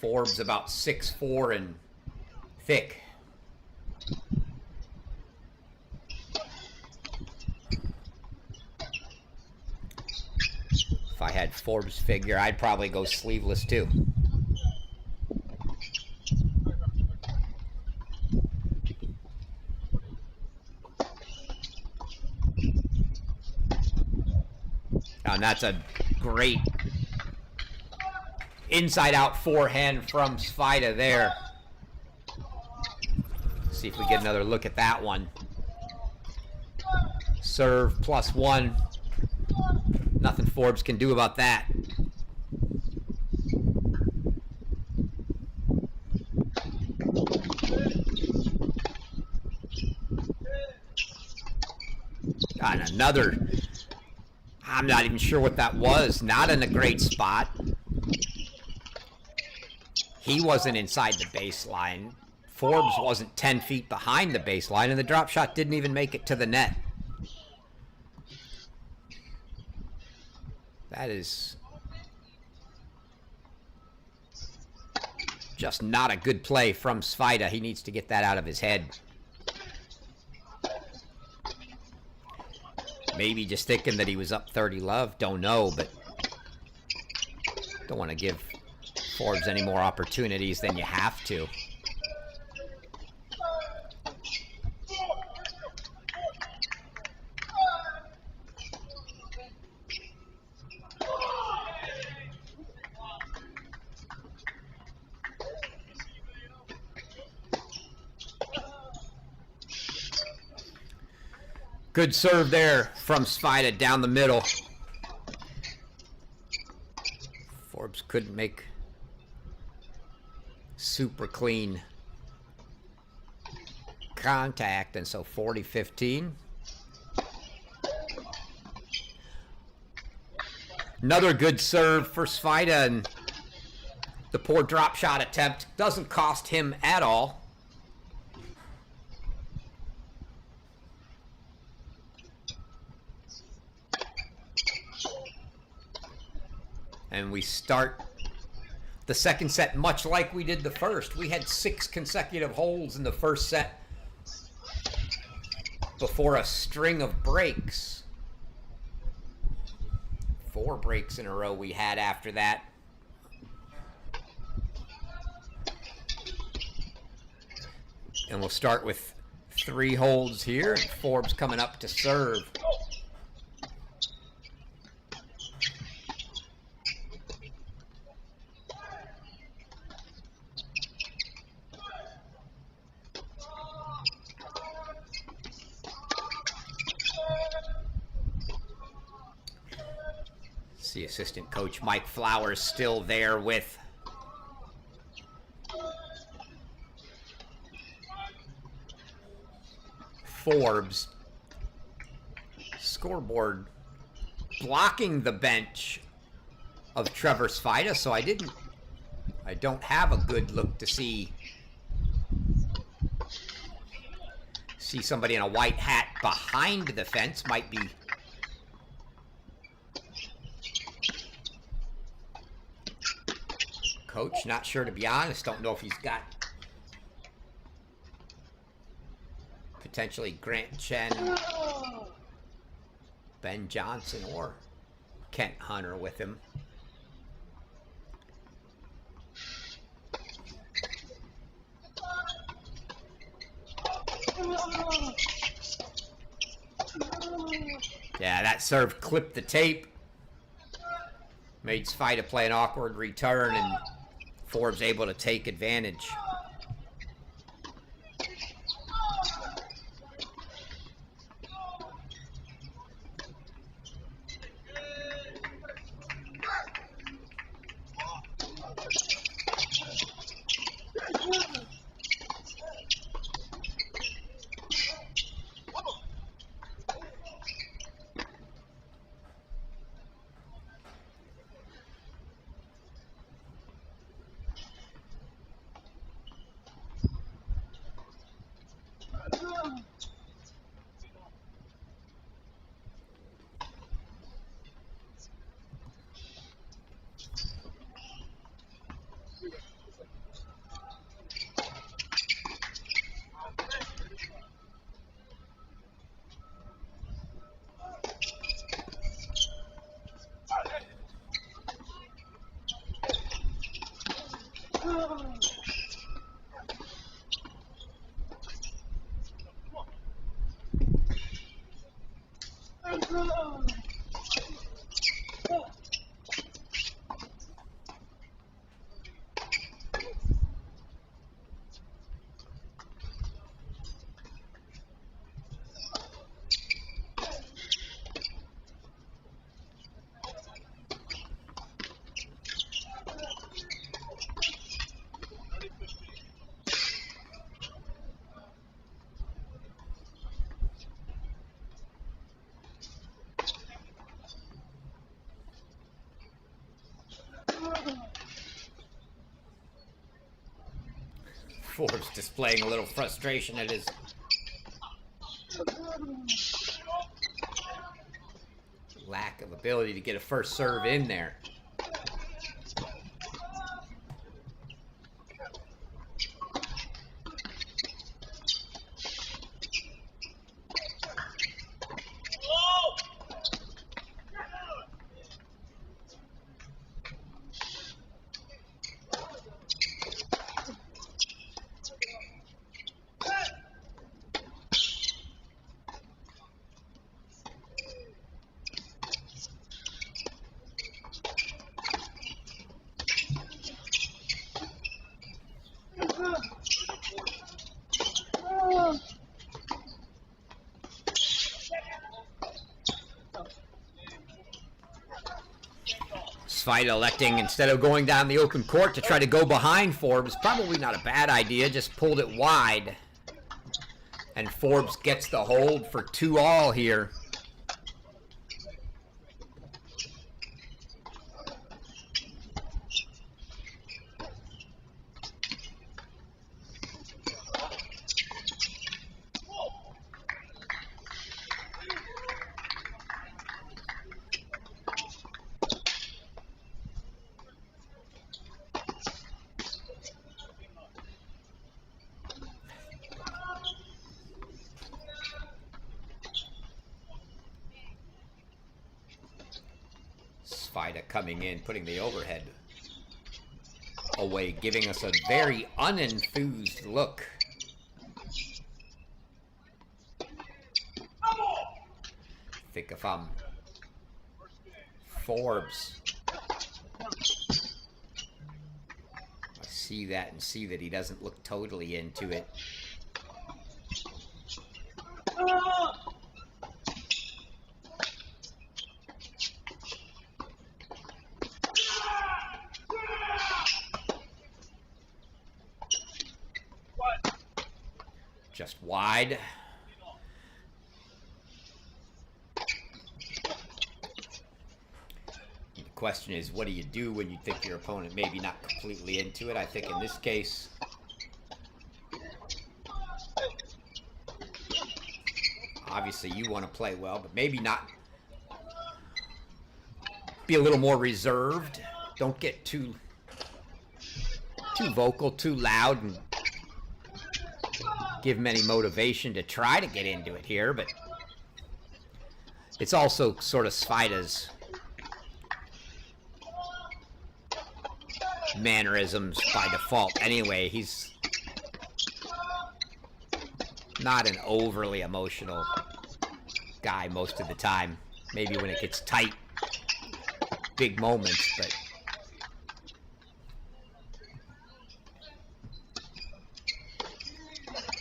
Forbes about 6'4" and thick. If I had Forbes' figure, I'd probably go sleeveless too. And that's a great inside-out forehand from Svajda there. See if we get another look at that one. Serve +1. Nothing Forbes can do about that. And another, I'm not even sure what that was. Not in a great spot. He wasn't inside the baseline. Forbes wasn't 10 feet behind the baseline, and the drop shot didn't even make it to the net. That is just not a good play from Svajda. He needs to get that out of his head. Maybe just thinking that he was up 30 love. Don't know, but don't want to give Forbes any more opportunities than you have to. Good serve there from Svajda down the middle. Forbes couldn't make super clean contact, and so 40-15. Another good serve for Svajda, and the poor drop shot attempt doesn't cost him at all. And we start the second set much like we did the first. We had 6 consecutive holds in the first set before a string of breaks. 4 breaks in a row we had after that. And we'll start with 3 holds here. Forbes coming up to serve. See assistant coach Mike Flowers still there with Forbes. Scoreboard blocking the bench of Trevor Svajda, so I don't have a good look to see somebody in a white hat behind the fence. Might be coach, not sure to be honest. Don't know if he's got potentially Grant Chen, Ben Johnson, or Kent Hunter with him. Yeah, that serve clipped the tape. Made Svajda play an awkward return, and Forbes able to take advantage. Forbes displaying a little frustration at his lack of ability to get a first serve in there. Svajda electing, instead of going down the open court, to try to go behind Forbes. Probably not a bad idea, just pulled it wide. And Forbes gets the hold for 2-all here. Svajda coming in, putting the overhead away, giving us a very unenthused look. I think if I'm Forbes, I see that and see that he doesn't look totally into it. Just wide. question is, what do you do when you think your opponent maybe not completely into it? I think in this case, obviously you want to play well, but maybe not. Be a little more reserved. Don't get too vocal, too loud, and give them any motivation to try to get into it here. But it's also sort of Svajda's mannerisms by default. Anyway, he's not an overly emotional guy most of the time. Maybe when it gets tight, big moments, but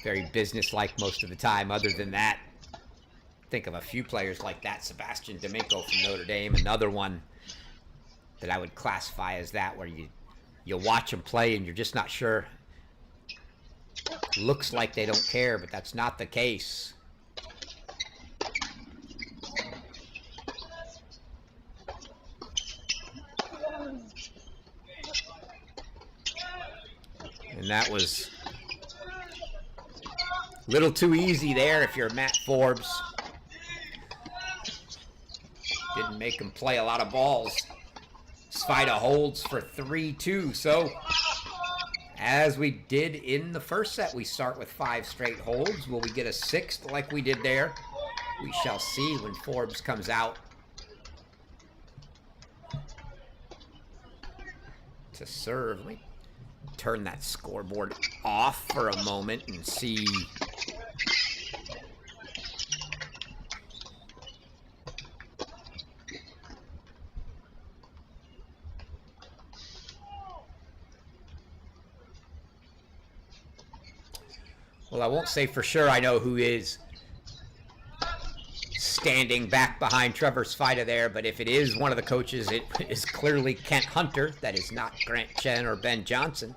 very businesslike most of the time. Other than that, think of a few players like that. Sebastian Domingo from Notre Dame, another one that I would classify as that, where you watch them play and you're just not sure. Looks like they don't care, but that's not the case. And that was a little too easy there if you're Matt Forbes. Didn't make him play a lot of balls. Svajda holds for 3-2. So, as we did in the first set, we start with 5 straight holds. Will we get a 6th like we did there? We shall see when Forbes comes out to serve. Let me turn that scoreboard off for a moment and see. Well, I won't say for sure I know who is standing back behind Trevor Svajda there, but if it is one of the coaches, it is clearly Kent Hunter. That is not Grant Chen or Ben Johnson.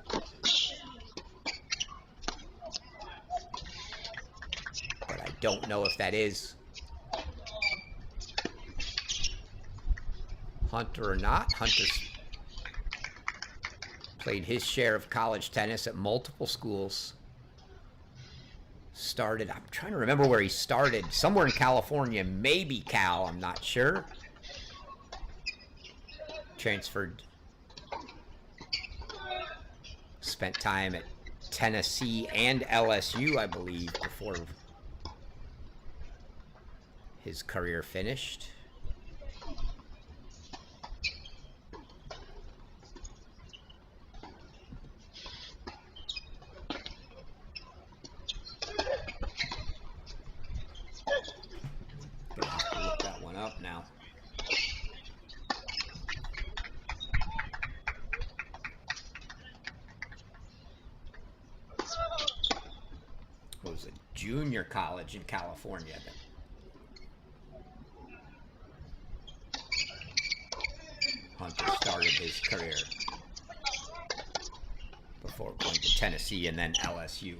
But I don't know if that is Hunter or not. Hunter's played his share of college tennis at multiple schools. Started, I'm trying to remember where he started. Somewhere in California, maybe Cal, I'm not sure. Transferred. Spent time at Tennessee and LSU, I believe, before his career finished. Now, it was a junior college in California that Hunter started his career before going to Tennessee and then LSU.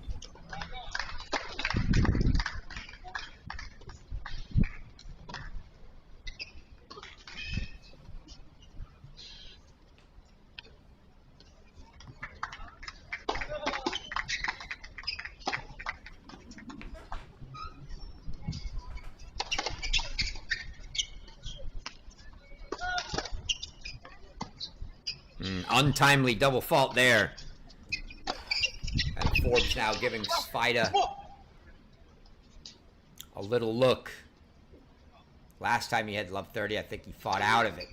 Untimely double fault there. And Forbes now giving Svajda a little look. Last time he had love 30, I think he fought out of it.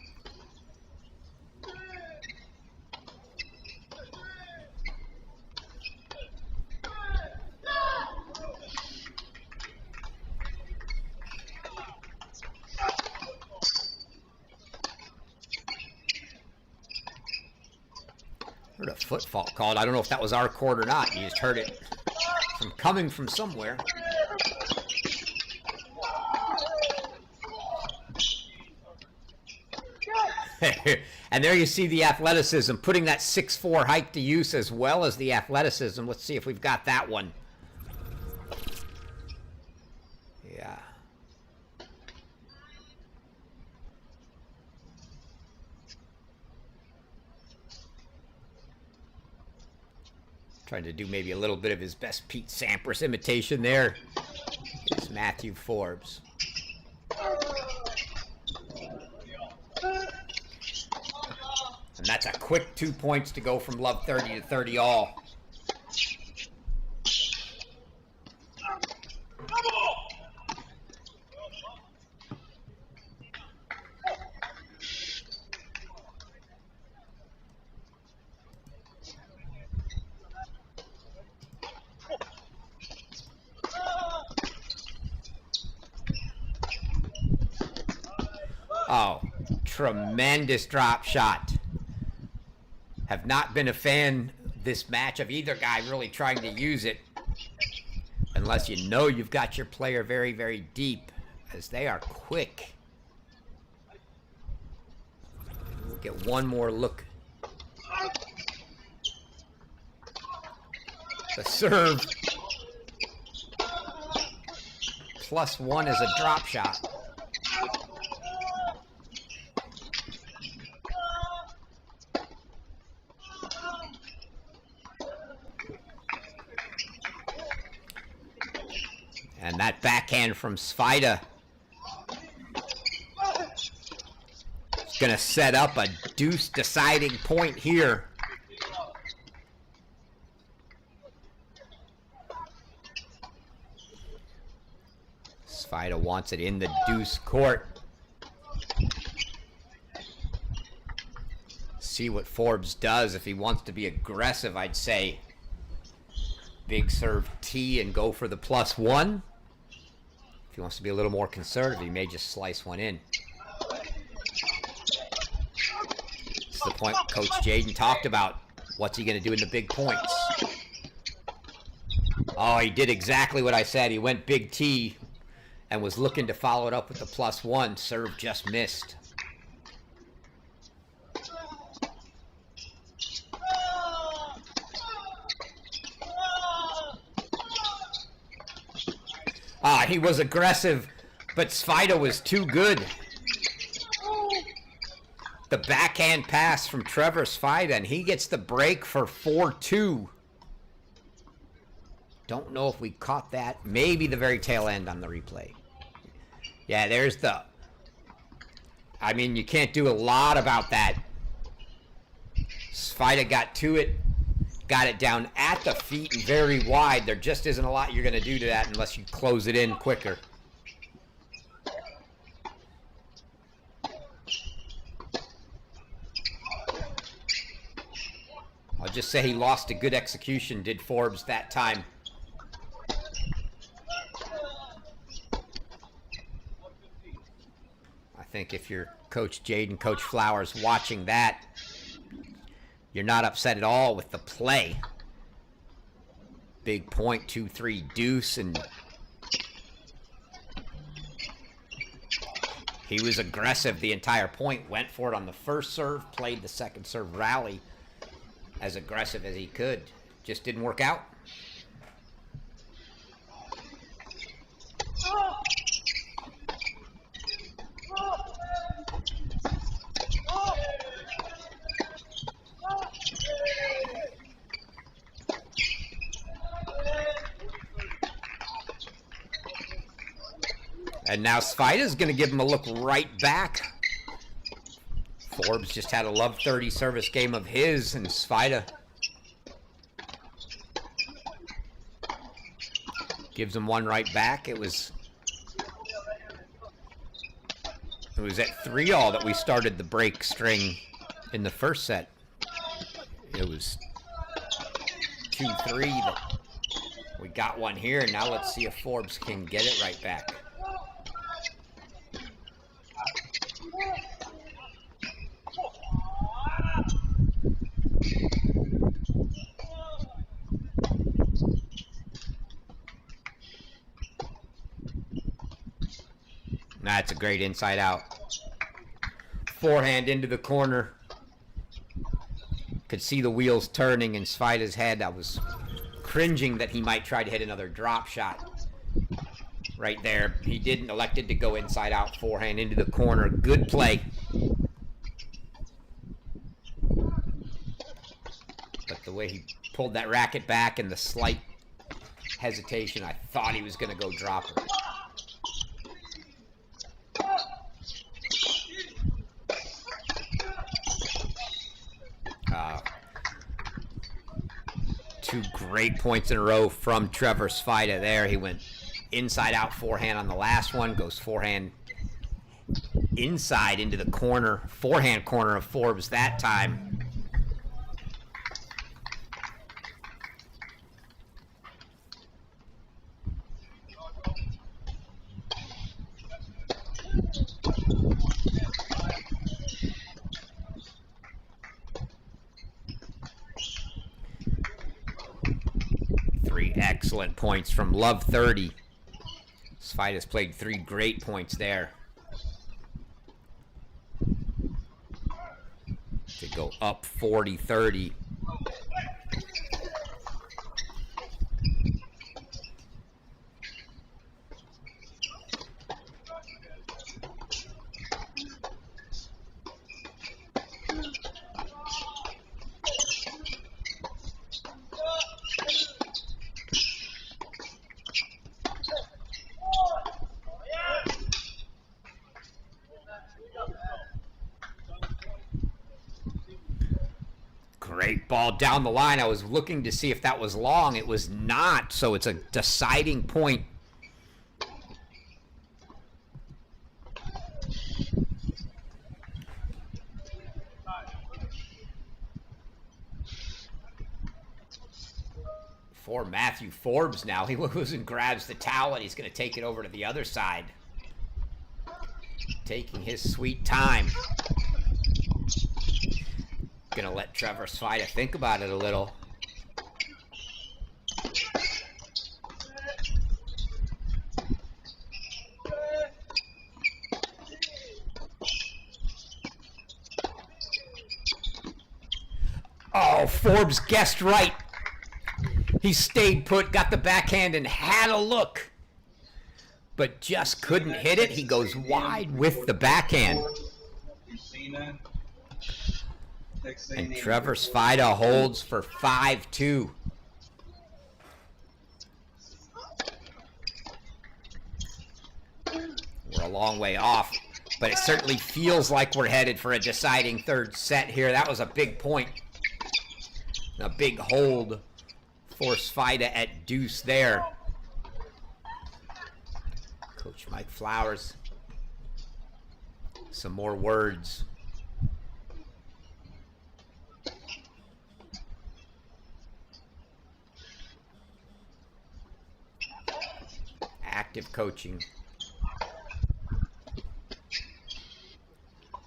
Heard a foot fault called. I don't know if that was our court or not. You just heard it coming from somewhere. And there you see the athleticism, putting that 6'4" height to use as well as the athleticism. Let's see if we've got that one. Yeah. Trying to do maybe a little bit of his best Pete Sampras imitation there. It's Matthew Forbes. And that's a quick 2 points to go from love 30 to 30 all. Oh, tremendous drop shot. Have not been a fan this match of either guy really trying to use it. Unless you know you've got your player very, very deep, as they are quick. We'll get one more look. The serve. +1 is a drop shot. And that backhand from Svajda is going to set up a deuce deciding point here. Svajda wants it in the deuce court. See what Forbes does. If he wants to be aggressive, I'd say big serve T and go for the +1. If he wants to be a little more conservative, he may just slice one in. This is the point Coach Jaden talked about. What's he going to do in the big points? Oh, he did exactly what I said. He went big T and was looking to follow it up with the +1. Serve just missed. He was aggressive, but Svajda was too good. The backhand pass from Trevor Svajda, and he gets the break for 4-2. Don't know if we caught that. Maybe the very tail end on the replay. Yeah, there's the... I mean, you can't do a lot about that. Svajda got to it. Got it down at the feet and very wide. There just isn't a lot you're going to do to that unless you close it in quicker. I'll just say he lost a good execution, did Forbes that time. I think if you're Coach Jaden, Coach Flowers watching that, you're not upset at all with the play. Big point, 2-3 deuce, and he was aggressive the entire point. Went for it on the first serve, played the second serve rally as aggressive as he could. Just didn't work out. And now Svajda's going to give him a look right back. Forbes just had a love 30 service game of his, and Svajda gives him one right back. It was at 3-all that we started the break string in the first set. It was 2-3 that we got one here, and now let's see if Forbes can get it right back. That's a great inside out. Forehand into the corner. Could see the wheels turning in Svajda's head. I was cringing that he might try to hit another drop shot right there. He didn't, elected to go inside out, forehand into the corner. Good play. But the way he pulled that racket back, and the slight hesitation, I thought he was going to go drop her. Two great points in a row from Trevor Svajda there. He went inside-out forehand on the last one, goes forehand inside into the corner, forehand corner of Forbes that time. Three excellent points from Love 30. Svajda's played 3 great points there. To go up 40-30. Great ball down the line. I was looking to see if that was long. It was not, so it's a deciding point. For Matthew Forbes now. He goes and grabs the towel, and he's going to take it over to the other side. Taking his sweet time. Gonna let Trevor Svajda think about it a little. Oh, Forbes guessed right. He stayed put, got the backhand, and had a look, but just couldn't hit it. He goes wide with the backhand. And Trevor Svajda holds for 5-2. We're a long way off, but it certainly feels like we're headed for a deciding third set here. That was a big point. A big hold for Svajda at deuce there. Coach Mike Flowers. Some more words. Active coaching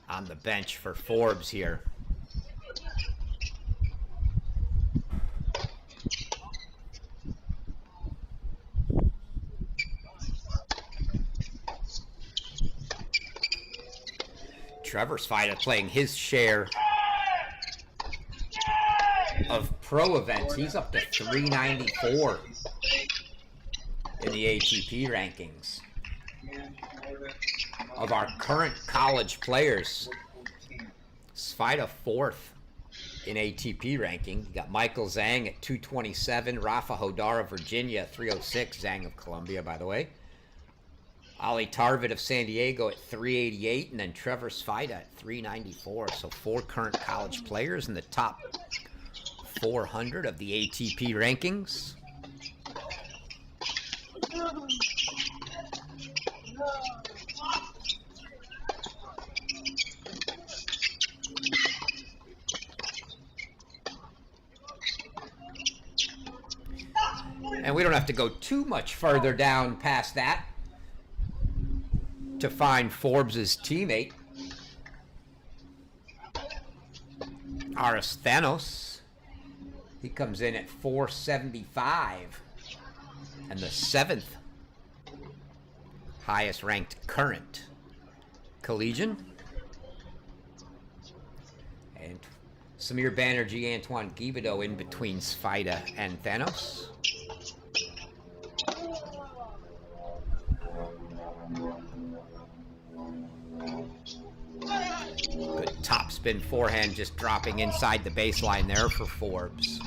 on the bench for Forbes here. Trevor Svajda playing his share of pro events. He's up to 394 in the ATP rankings. Of our current college players, Svajda 4th in ATP ranking. You got Michael Zhang at 227, Rafa Hodar of Virginia, 306, Zhang of Columbia, by the way. Ali Tarvit of San Diego at 388, and then Trevor Svajda at 394. So 4 current college players in the top 400 of the ATP rankings. And we don't have to go too much further down past that to find Forbes' teammate, Aris Thanos. He comes in at 475 and the 7th highest ranked current collegian. And Samir Banerjee, Antoine Guibido in between Svajda and Thanos. Good topspin forehand, just dropping inside the baseline there for Forbes.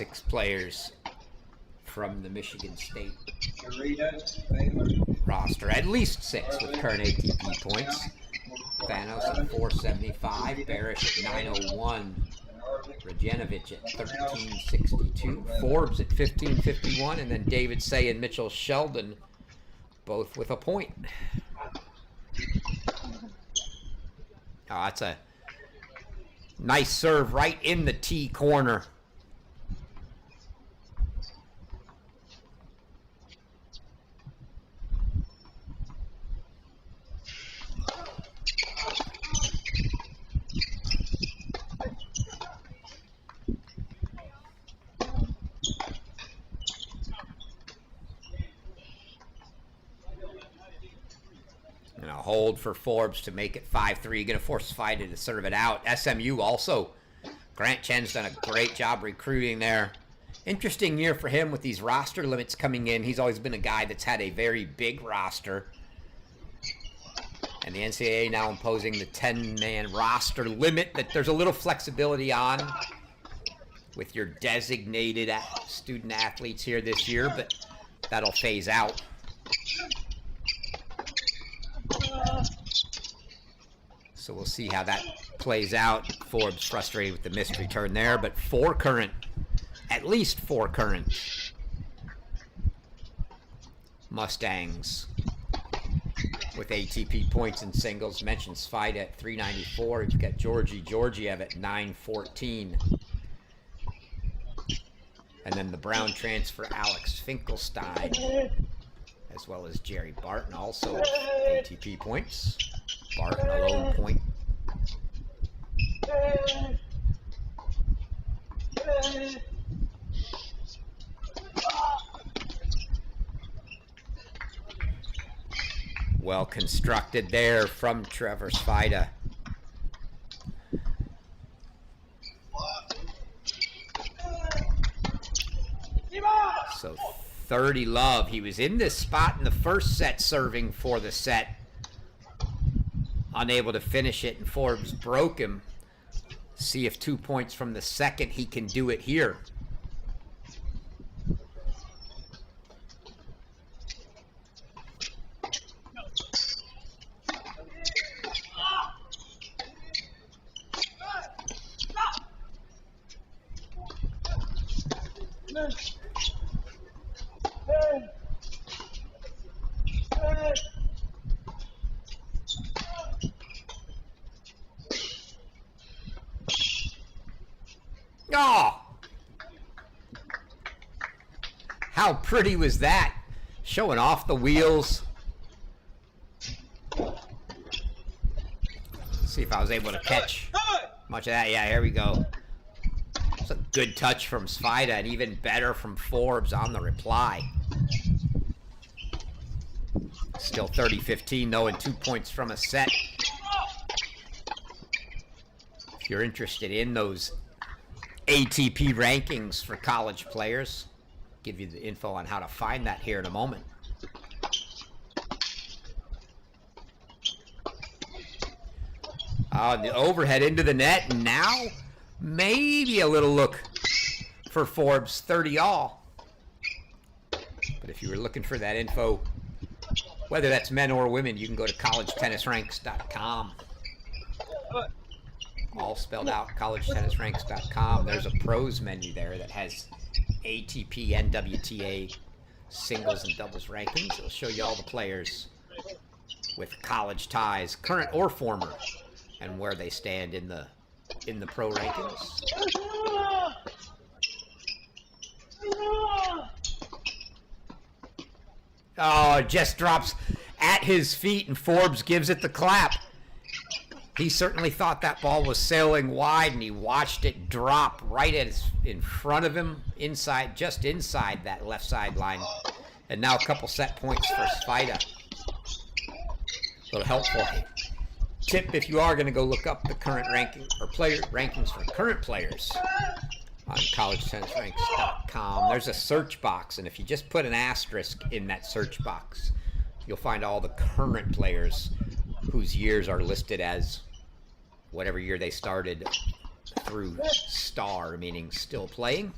6 players from the Michigan State Svajda, roster. At least 6 with current ATP points. Thanos at 475, Barish at 901, Rajanovic at 1362, Forbes at 1551, and then David Say and Mitchell Sheldon both with a point. Oh, that's a nice serve right in the T corner. And a hold for Forbes to make it 5-3. Going to force Svajda to serve it out. SMU also. Grant Chen's done a great job recruiting there. Interesting year for him with these roster limits coming in. He's always been a guy that's had a very big roster. And the NCAA now imposing the 10-man roster limit that there's a little flexibility on with your designated student athletes here this year, but that'll phase out. So we'll see how that plays out. Forbes frustrated with the missed return there, but 4 current, at least 4 current Mustangs with ATP points in singles. Mentioned Svajda at 394. You've got Georgi Georgiev at 914. And then the Brown transfer, Alex Finkelstein, as well as Jerry Barton, also ATP points. Barton a lone point. Well constructed there from Trevor Svajda. So 30 love. He was in this spot in the first set serving for the set. Unable to finish it, and Forbes broke him. See if 2 points from the second he can do it here. Oh! How pretty was that? Showing off the wheels. Let's see if I was able to catch much of that. Yeah, here we go. It's a good touch from Svajda, and even better from Forbes on the reply. Still 30-15 though, and 2 points from a set. If you're interested in those ATP rankings for college players, give you the info on how to find that here in a moment. The overhead into the net, and now maybe a little look for Forbes 30 all. But if you were looking for that info, whether that's men or women, you can go to collegetennisranks.com. All spelled out, collegetennisranks.com. There's a pros menu there that has ATP and WTA singles and doubles rankings. It'll show you all the players with college ties, current or former, and where they stand in the pro rankings. Oh, it just drops at his feet, and Forbes gives it the clap. He certainly thought that ball was sailing wide, and he watched it drop right in front of him, just inside that left sideline. And now a couple set points for Svajda. A little helpful tip if you are going to go look up the current ranking or player rankings for current players on collegetennisranks.com. There's a search box, and if you just put an asterisk in that search box, you'll find all the current players whose years are listed as whatever year they started through star, meaning still playing.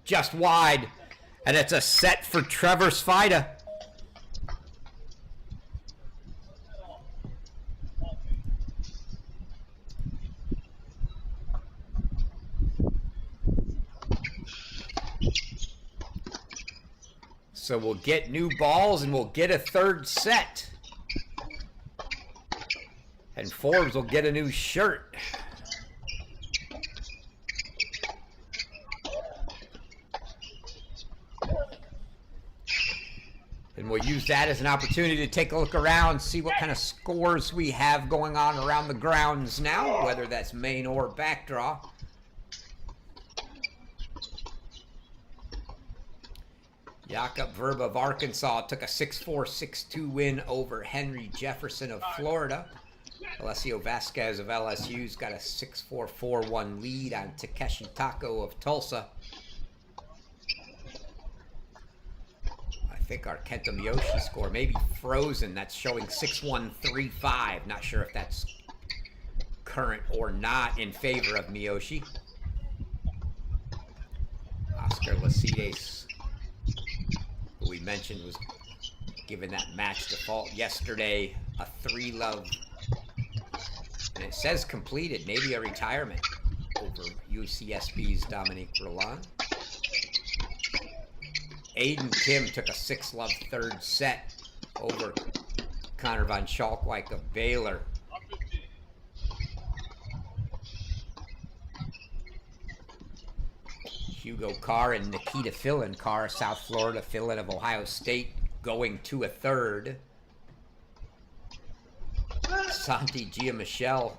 Just wide. And it's a set for Trevor Svajda. So we'll get new balls and we'll get a third set. And Forbes will get a new shirt. And we'll use that as an opportunity to take a look around, see what kind of scores we have going on around the grounds now, whether that's main or back draw. Jakob Verba of Arkansas took a 6-4, 6-2 win over Henry Jefferson of Florida. Alessio Vasquez of LSU's got a 6-4, 4-1 lead on Takeshi Tako of Tulsa. I think our Kenta Miyoshi score may be frozen. That's showing 6-1, 3-5. Not sure if that's current or not in favor of Miyoshi. Oscar Lacides, who we mentioned was given that match default yesterday, a 3-love. And it says completed, maybe a retirement over UCSB's Dominique Roland. Aiden Kim took a 6-love third set over Connor von Schalkwijk of Baylor. Hugo Carr and Nikita Fillin. Carr, South Florida, Fillin of Ohio State, going to a third. Santi Giamichel.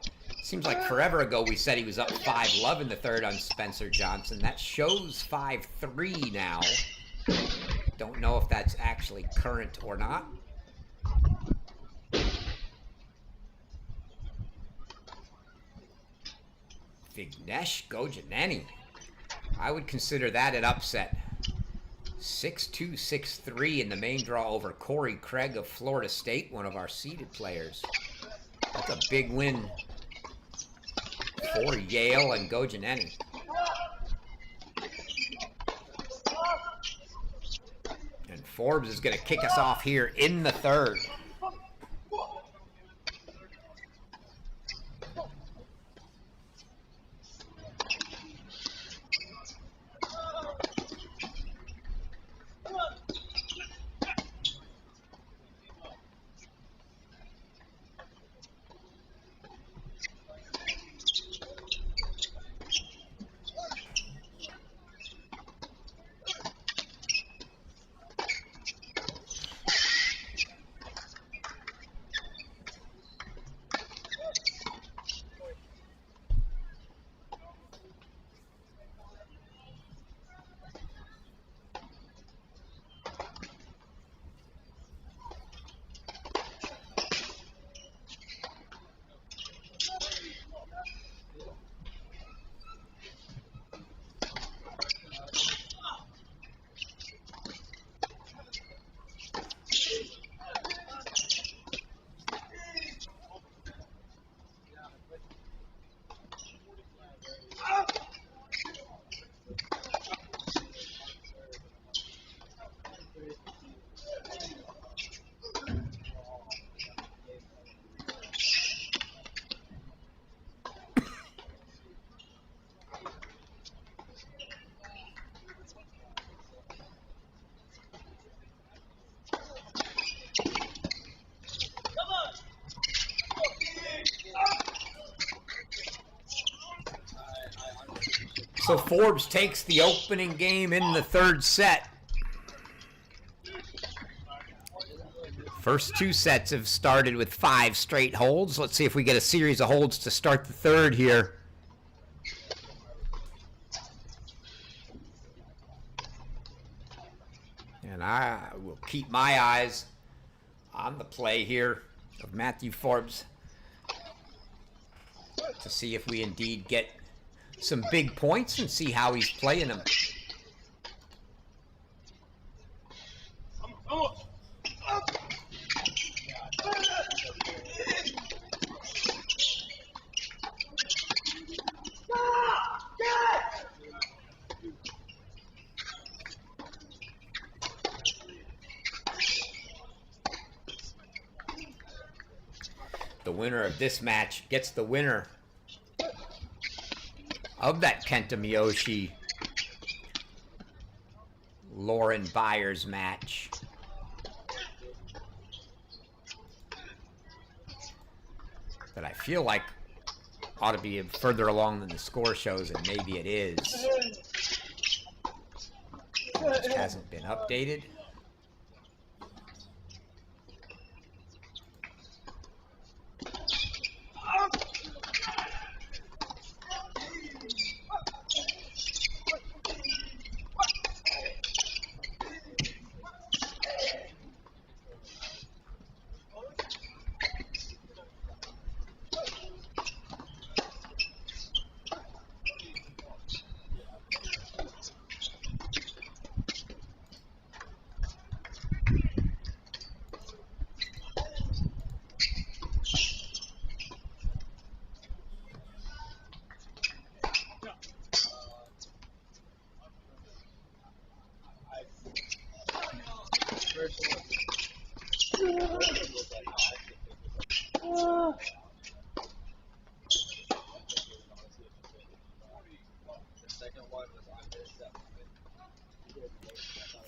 Seems like forever ago we said he was up 5-love in the third on Spencer Johnson. That shows 5-3 now. Don't know if that's actually current or not. Vignesh Gojaneni. I would consider that an upset. 6-2, 6-3 in the main draw over Corey Craig of Florida State, one of our seeded players. That's a big win for Yale and Gojaneni. And Forbes is going to kick us off here in the third. So Forbes takes the opening game in the third set. First two sets have started with 5 straight holds. Let's see if we get a series of holds to start the third here. And I will keep my eyes on the play here of Matthew Forbes to see if we indeed get some big points and see how he's playing them. The winner of this match gets the winner of that Kenta Miyoshi Lauren Byers match. That I feel like ought to be further along than the score shows, and maybe it is. Which hasn't been updated.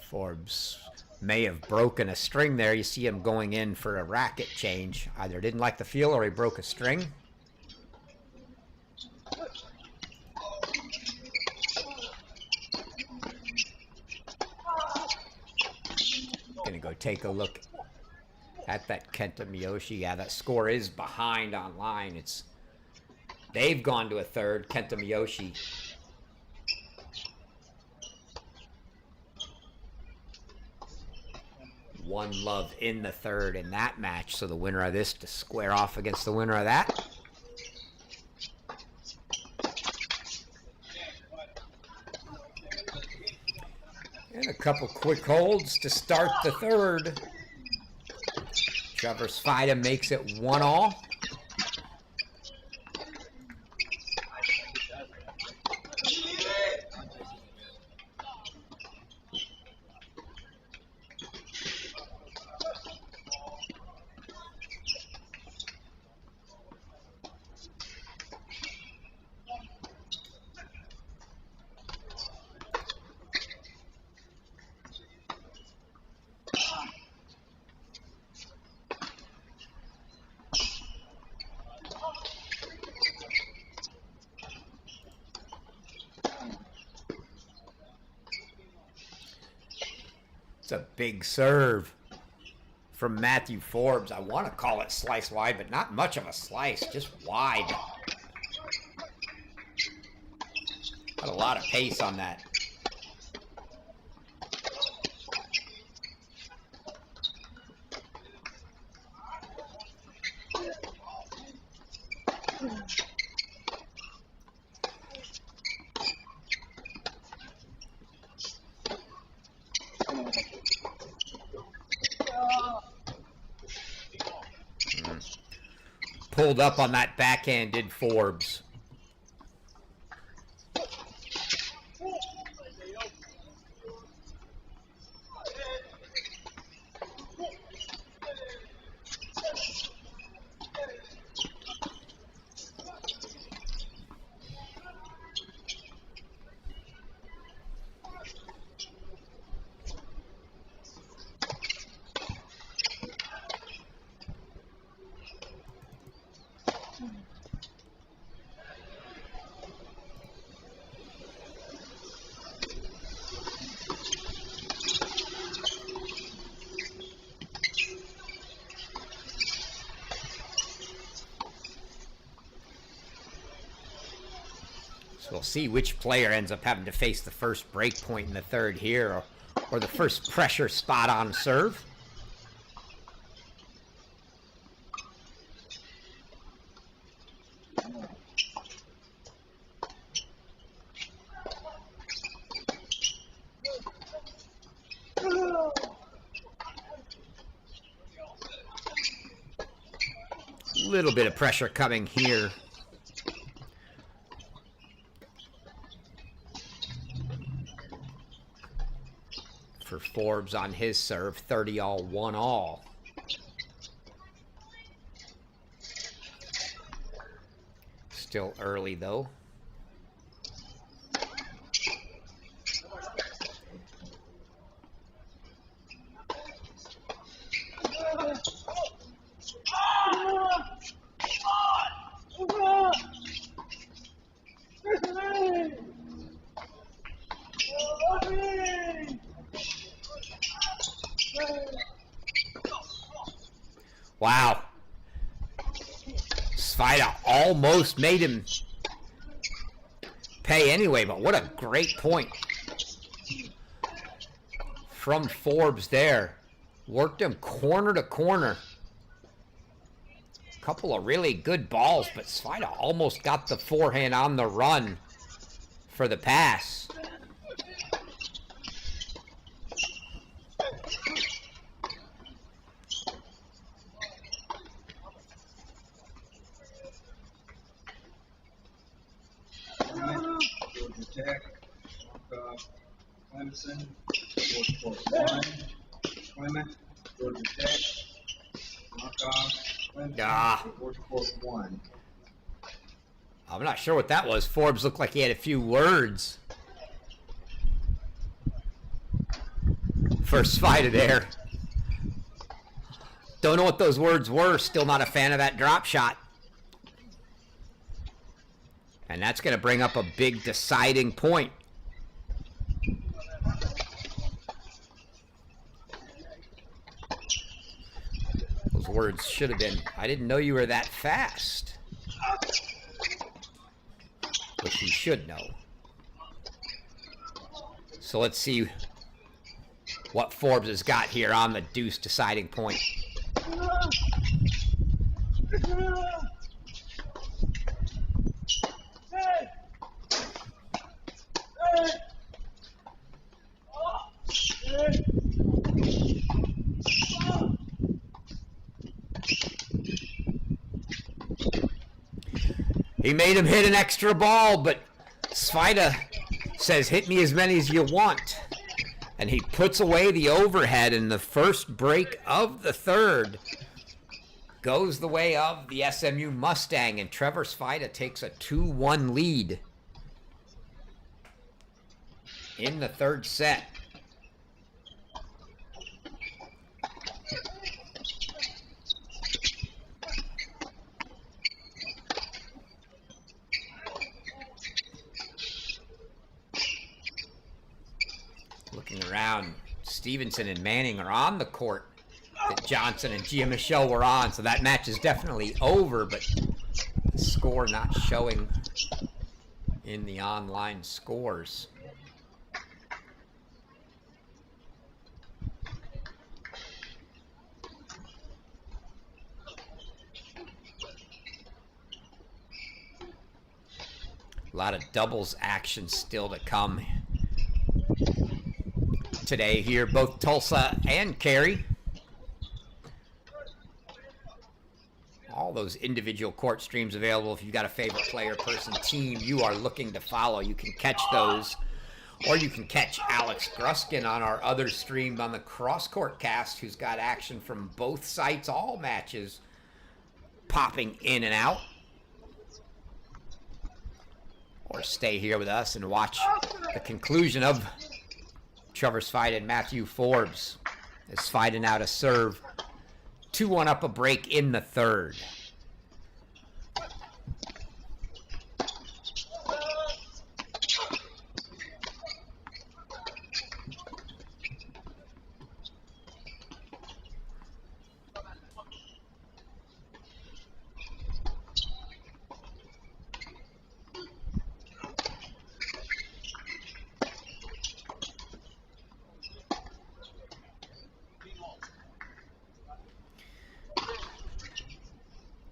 Forbes may have broken a string there. You see him going in for a racket change. Either didn't like the feel or he broke a string. Gonna go take a look at that Kenta Miyoshi. Yeah, that score is behind online. They've gone to a third. Kenta Miyoshi. One love in the third in that match, so the winner of this to square off against the winner of that. And a couple quick holds to start the third. Trevor Svajda makes it 1-all. It's a big serve from Matthew Forbes. I want to call it slice wide, but not much of a slice, just wide. Got a lot of pace on that. Pulled up on that backhand, did Forbes. We'll see which player ends up having to face the first break point in the third here, or the first pressure spot on serve. Little bit of pressure coming here. For Forbes on his serve, 30-all, 1-all. Still early, though. Wow. Svajda almost made him pay anyway, but what a great point from Forbes there. Worked him corner to corner. A couple of really good balls, but Svajda almost got the forehand on the run for the pass. Tech, Clemson, 4-1. Clement, Georgia Tech, Clemson, 4-1. I'm not sure what that was. Forbes looked like he had a few words for Svajda there. Don't know what those words were. Still not a fan of that drop shot. And that's going to bring up a big deciding point. Those words should have been, I didn't know you were that fast. Which he should know. So let's see what Forbes has got here on the deuce deciding point. He made him hit an extra ball, but Svajda says, hit me as many as you want. And he puts away the overhead in the first break of the third. Goes the way of the SMU Mustang, and Trevor Svajda takes a 2-1 lead in the third set. Looking around, Stevenson and Manning are on the court that Johnson and Giamichel were on, so that match is definitely over, but the score not showing in the online scores. A lot of doubles action still to come today here, both Tulsa and Cary. All those individual court streams available. If you've got a favorite player, person, team you are looking to follow, you can catch those. Or you can catch Alex Gruskin on our other stream on the Cross Court Cast, who's got action from both sites, all matches popping in and out. Or stay here with us and watch the conclusion of Trevor Svajda and Matthew Forbes. As Svajda now to serve 2-1 up a break in the third.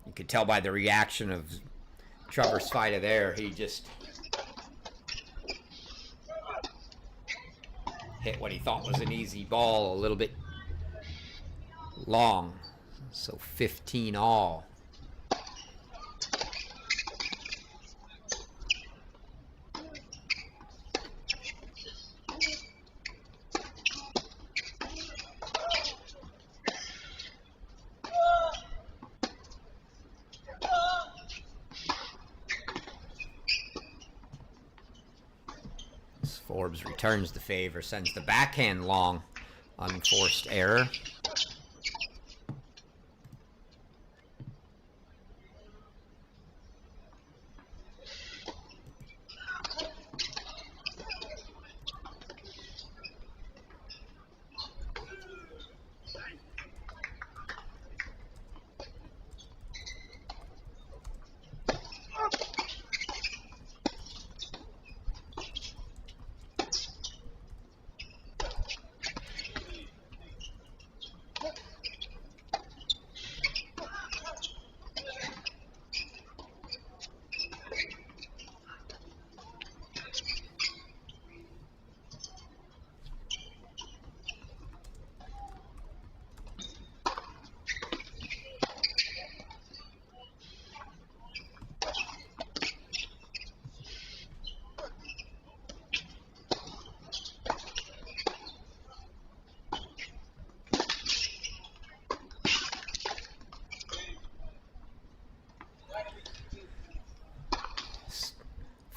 You could tell by the reaction of Trevor Svajda there, he just hit what he thought was an easy ball, a little bit long. So 15 all. Forbes returns the favor, sends the backhand long. Unforced error.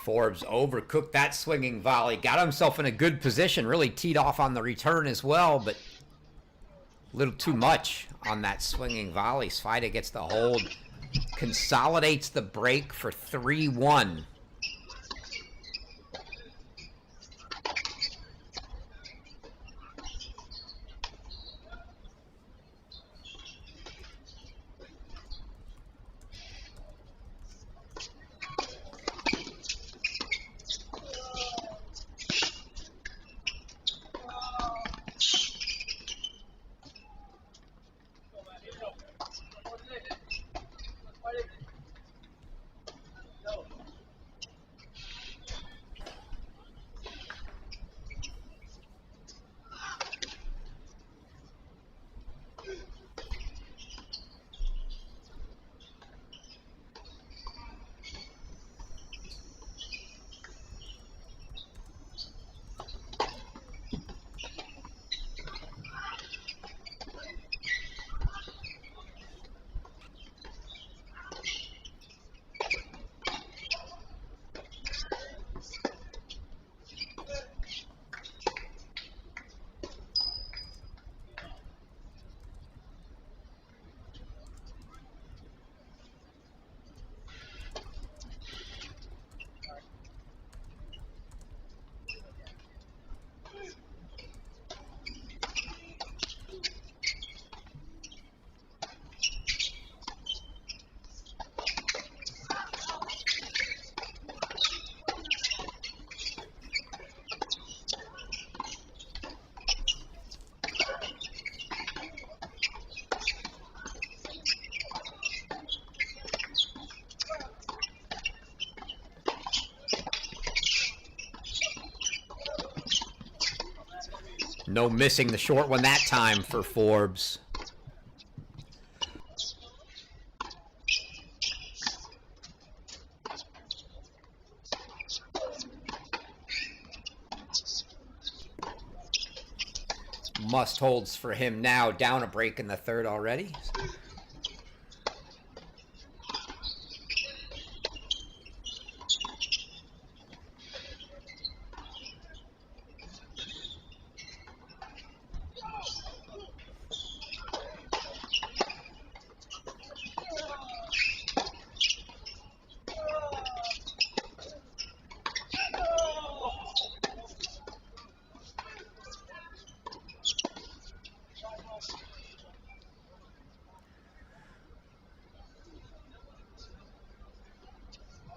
Forbes overcooked that swinging volley. Got himself in a good position. Really teed off on the return as well, but a little too much on that swinging volley. Svajda gets the hold. Consolidates the break for 3-1. No missing the short one that time for Forbes. Must holds for him now. Down a break in the third already.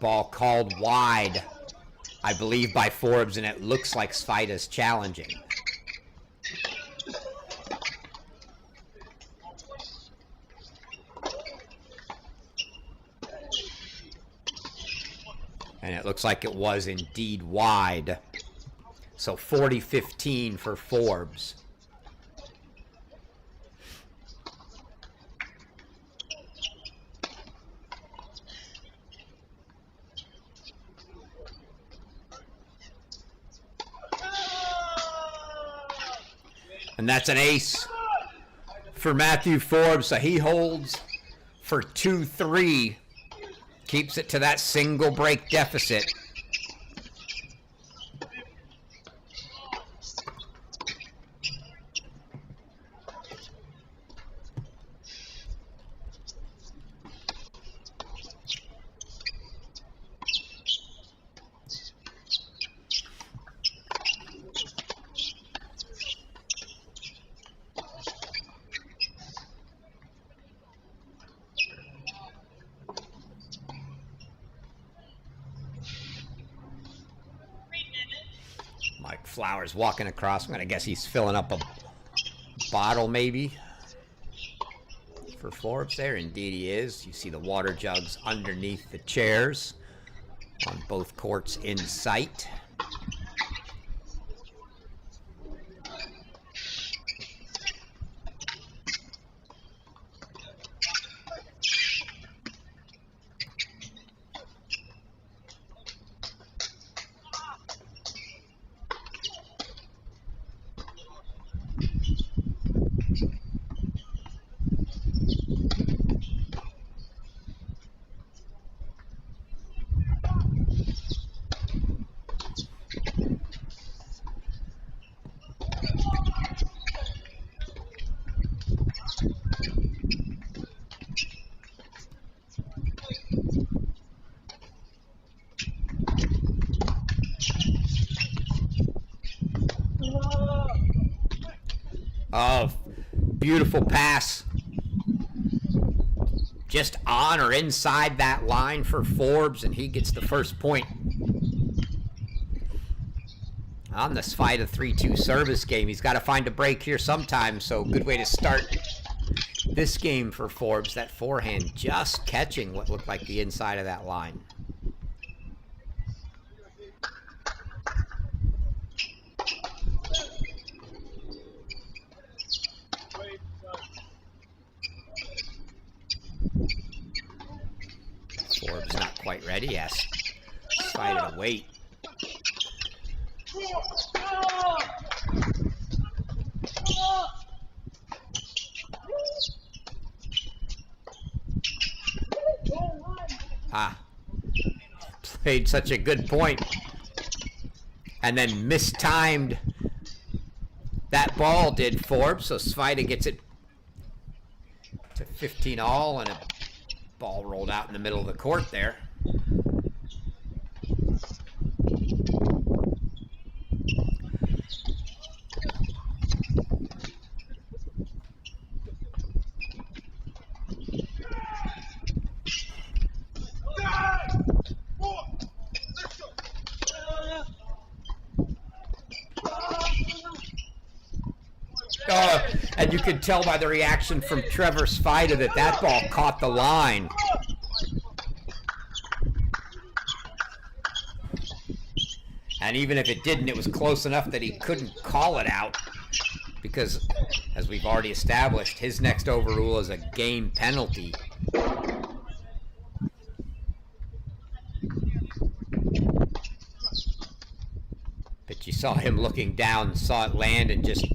Ball called wide, I believe, by Forbes, and it looks like Svajda's challenging. And it looks like it was indeed wide. So 40-15 for Forbes. And that's an ace for Matthew Forbes. So he holds for 2-3. Keeps it to that single break deficit. Flowers walking across. I'm going to guess he's filling up a bottle maybe for Forbes there. Indeed he is. You see the water jugs underneath the chairs on both courts in sight. Oh, beautiful pass. Just on or inside that line for Forbes, and he gets the first point on the Svajda 3-2 service game. He's got to find a break here sometime, so good way to start this game for Forbes. That forehand just catching what looked like the inside of that line. Forbes not quite ready. Yes, Svajda to wait. Played such a good point and then mistimed that ball, did Forbes, so Svajda gets it to 15 all, and a ball rolled out in the middle of the court there. And you could tell by the reaction from Trevor Svajda that that ball caught the line. And even if it didn't, it was close enough that he couldn't call it out, because, as we've already established, his next overrule is a game penalty. But you saw him looking down, saw it land, and just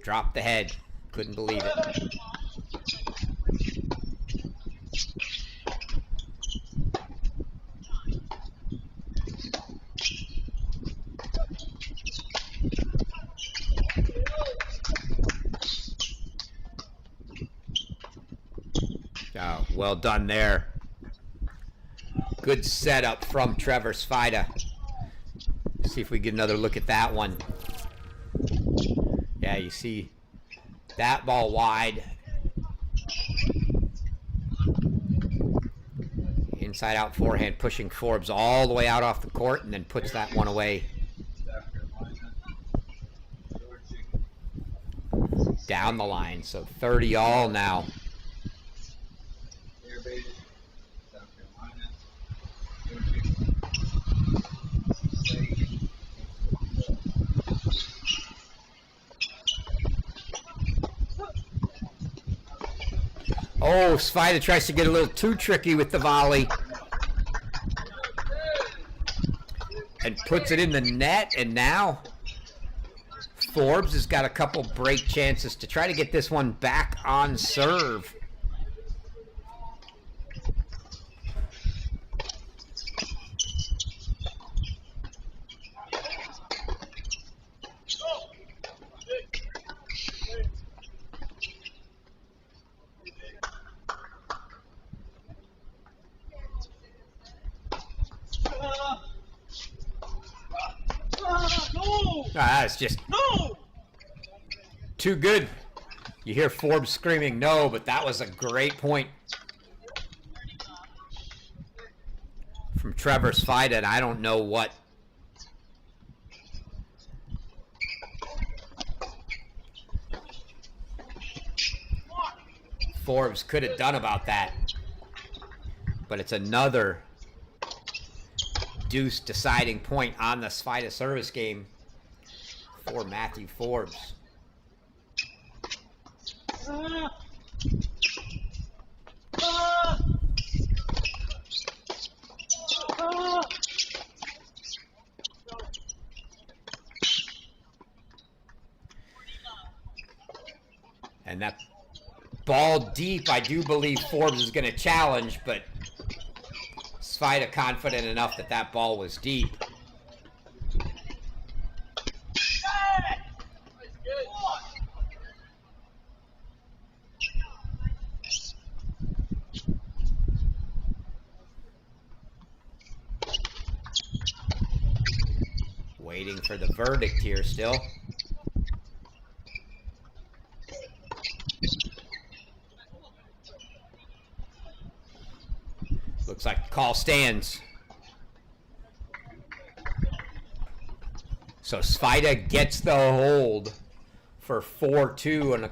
dropped the head. Couldn't believe it. Oh, well done there. Good setup from Trevor Svajda. See if we get another look at that one. Yeah, you see that ball wide. Inside out forehand pushing Forbes all the way out off the court, and then puts that one away. Down the line, so 30 all now. Oh, Svajda tries to get a little too tricky with the volley. And puts it in the net, and now Forbes has got a couple break chances to try to get this one back on serve. It's just too good. You hear Forbes screaming no, but that was a great point from Trevor Svajda, and I don't know what Forbes could have done about that. But it's another deuce deciding point on the Svajda service game for Matthew Forbes. And that ball deep, I do believe Forbes is going to challenge, but Svajda confident enough that that ball was deep. Waiting for the verdict here still. Looks like the call stands. So Svajda gets the hold for 4-2 and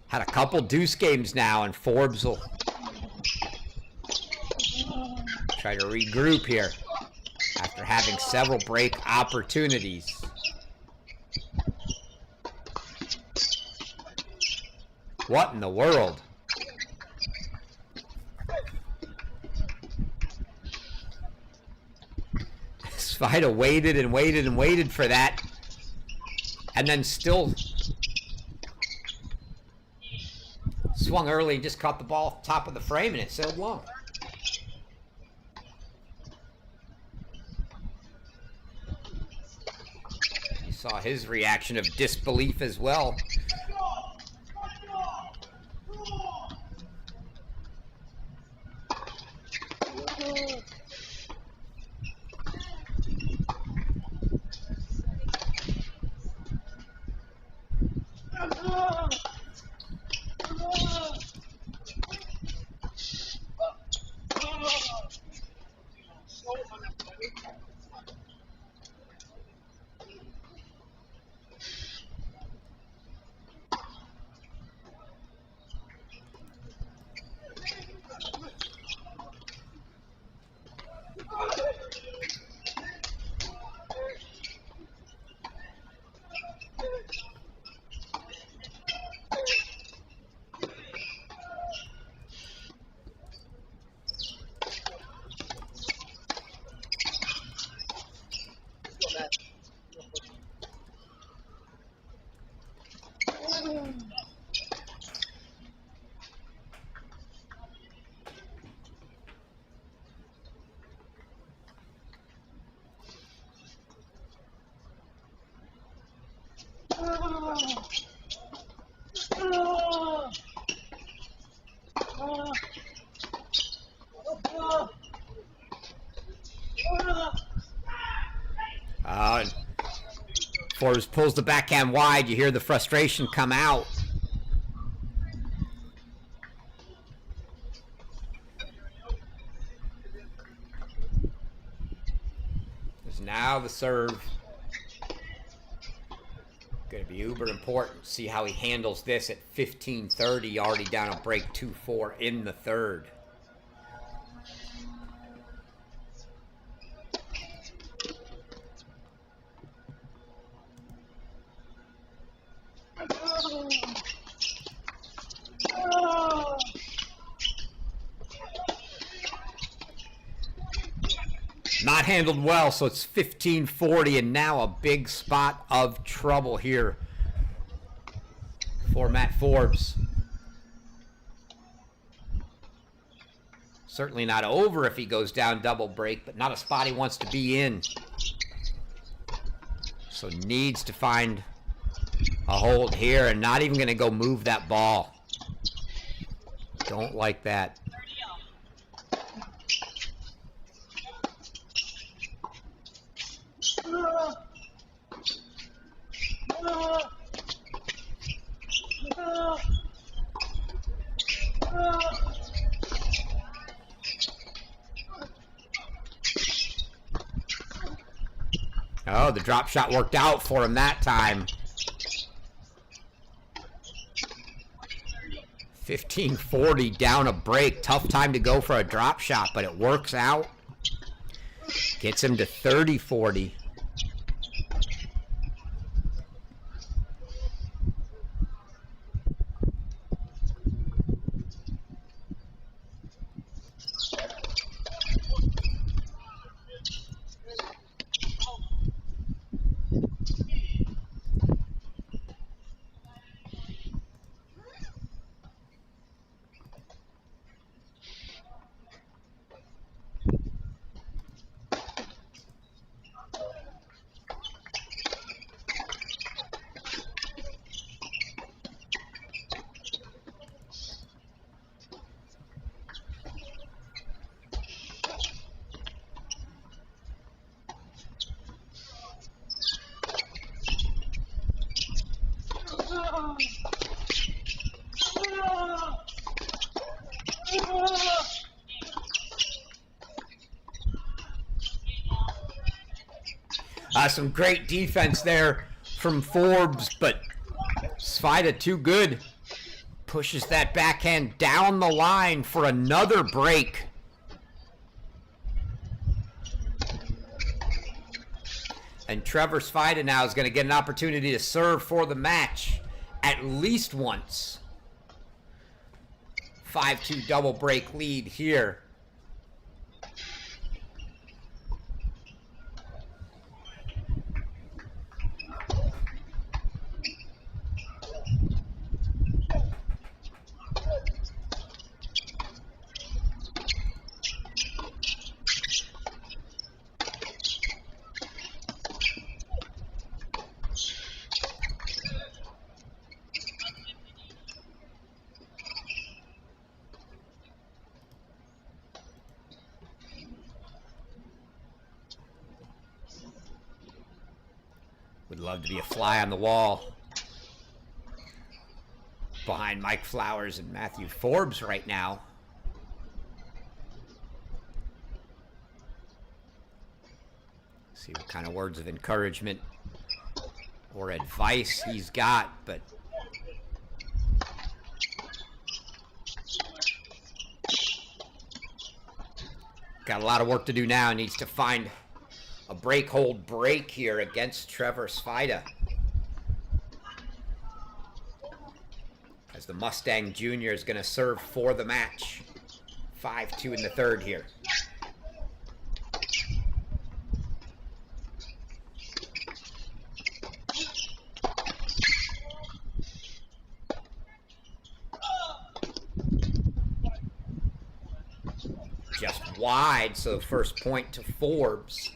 had a couple deuce games now, and Forbes will try to regroup here after having several break opportunities. What in the world? Svajda waited and waited and waited for that, and then still swung early and just caught the ball top of the frame, and it sailed long. You saw his reaction of disbelief as well. Forbes pulls the backhand wide. You hear the frustration come out. There's now the serve. Going to be uber important. See how he handles this at 15:30. Already down a break 2-4 in the third. Not handled well, so it's 15:40, and now a big spot of trouble here for Matt Forbes. Certainly not over if he goes down double break, but not a spot he wants to be in. So needs to find a hold here, and not even going to go move that ball. Don't like that. Oh, the drop shot worked out for him that time. 15-40 down a break. Tough time to go for a drop shot, but it works out. Gets him to 30-40. Some great defense there from Forbes, but Svajda too good. Pushes that backhand down the line for another break. And Trevor Svajda now is going to get an opportunity to serve for the match at least once. 5-2 double break lead here. Would love to be a fly on the wall behind Mike Flowers and Matthew Forbes right now. See what kind of words of encouragement or advice he's got, but got a lot of work to do now. Needs to find a break, hold, break here against Trevor Svajda. As the Mustang Jr. is going to serve for the match. 5-2 in the third here. Just wide, so the first point to Forbes.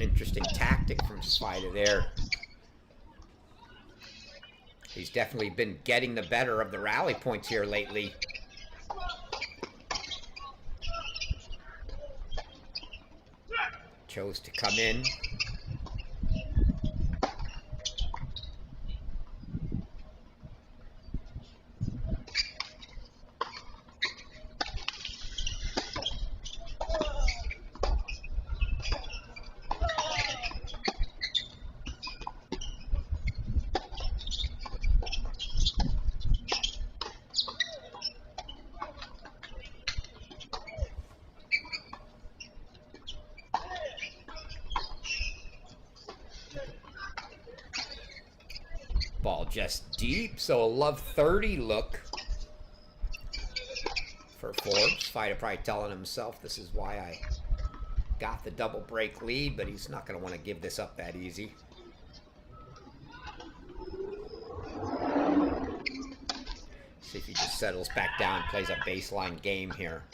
Interesting tactic from Svajda there. He's definitely been getting the better of the rally points here lately. Chose to come in. Ball just deep, so a love 30 look for Forbes. Svajda probably telling himself this is why I got the double break lead, but he's not going to want to give this up that easy. See if he just settles back down and plays a baseline game here.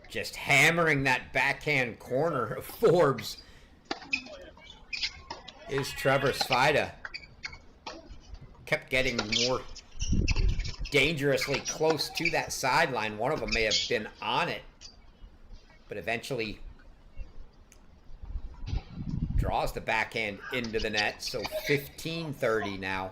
Just hammering that backhand corner of Forbes is Trevor Svajda. Kept getting more dangerously close to that sideline. One of them may have been on it, but eventually draws the backhand into the net. So 15-30 now.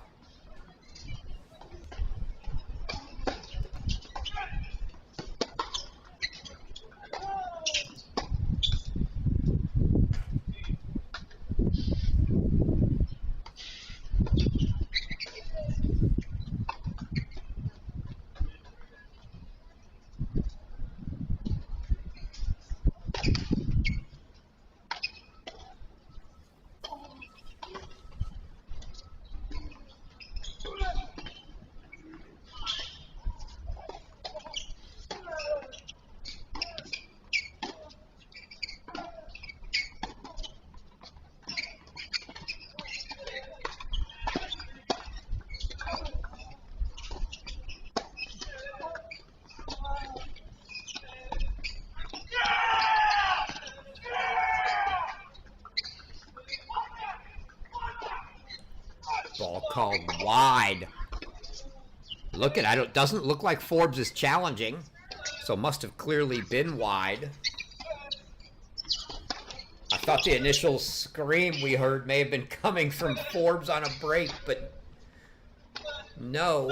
Ball called wide. Look at it. Doesn't look like Forbes is challenging, so must have clearly been wide. I thought the initial scream we heard may have been coming from Forbes on a break, but no.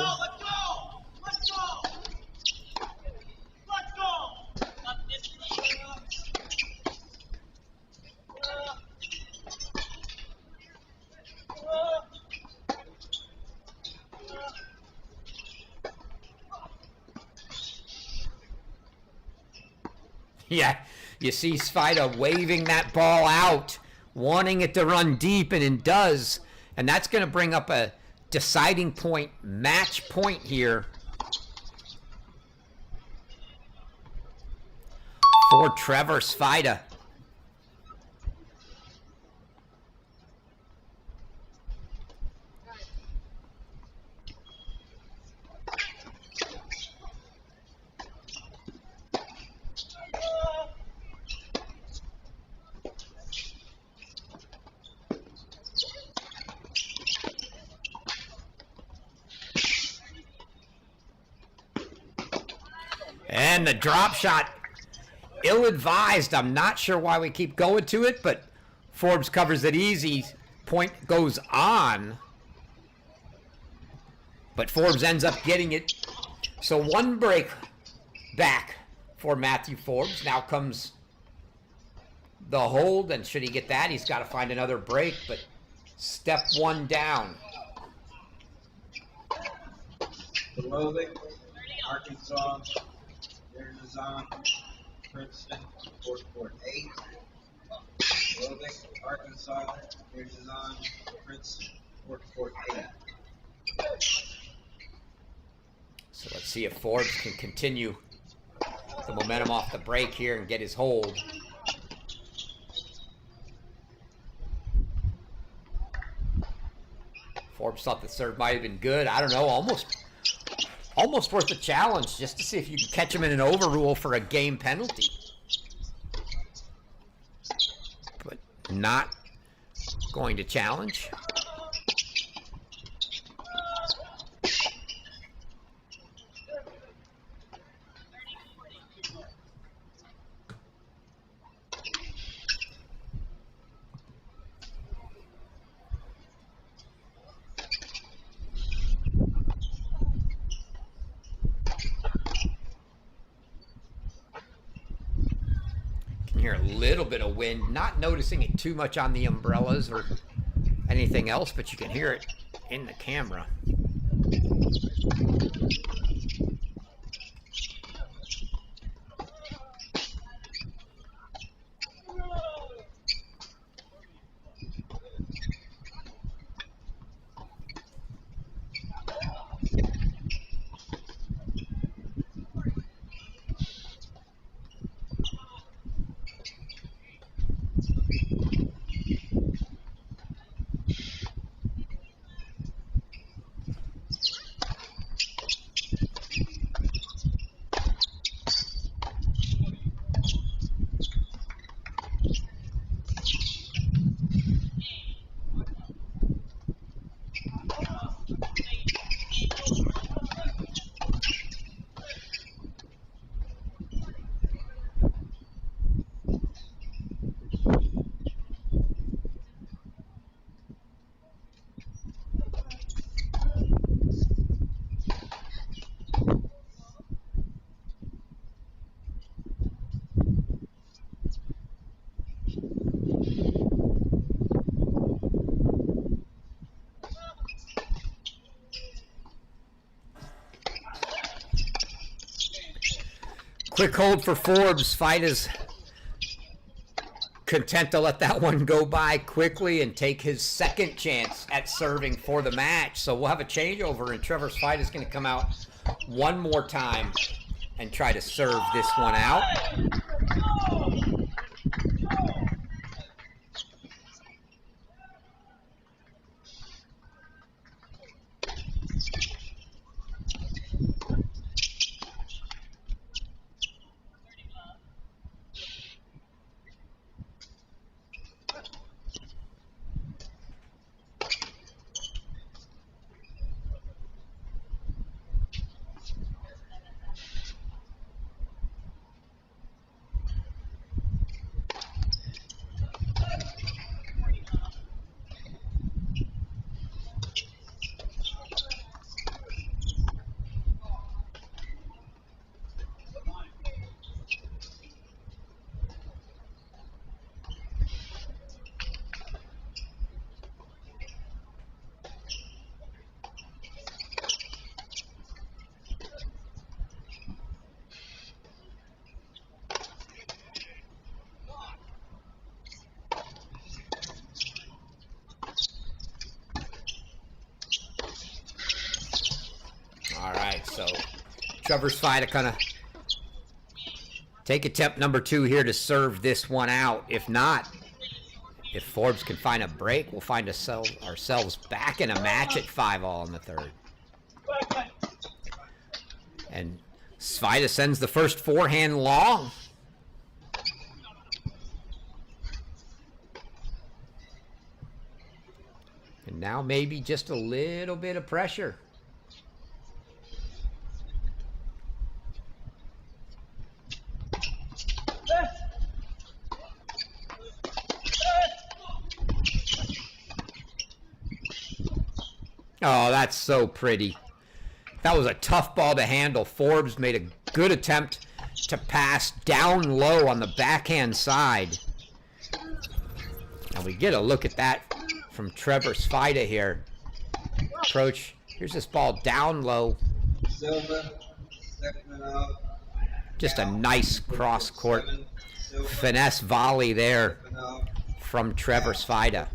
Yeah, you see Svajda waving that ball out, wanting it to run deep, and it does. And that's going to bring up a deciding point, match point here for Trevor Svajda. And the drop shot, ill-advised. I'm not sure why we keep going to it, but Forbes covers it easy. Point goes on. But Forbes ends up getting it. So one break back for Matthew Forbes. Now comes the hold, and should he get that, he's got to find another break, but step one down. Belovic, Arkansas. There's on Princeton, court 8. Belovic, Arkansas. There's on Princeton, court 8. So let's see if Forbes can continue the momentum off the break here and get his hold. Forbes thought the serve might have been good. I don't know, almost worth a challenge just to see if you can catch him in an overrule for a game penalty. But not going to challenge. Hear a little bit of wind, not noticing it too much on the umbrellas or anything else, but you can hear it in the camera. Quick hold for Forbes. Svajda's content to let that one go by quickly and take his second chance at serving for the match. So we'll have a changeover, and Trevor Svajda's going to come out one more time and try to serve this one out. All right, so Trevor Svajda kind of take attempt number 2 here to serve this one out. If not, if Forbes can find a break, we'll find ourselves back in a match at 5-all in the third. And Svajda sends the first forehand long. And now maybe just a little bit of pressure. Oh, that's so pretty. That was a tough ball to handle. Forbes made a good attempt to pass down low on the backhand side. And we get a look at that from Trevor Svajda here. Approach. Here's this ball down low. Just a nice cross-court finesse volley there from Trevor Svajda.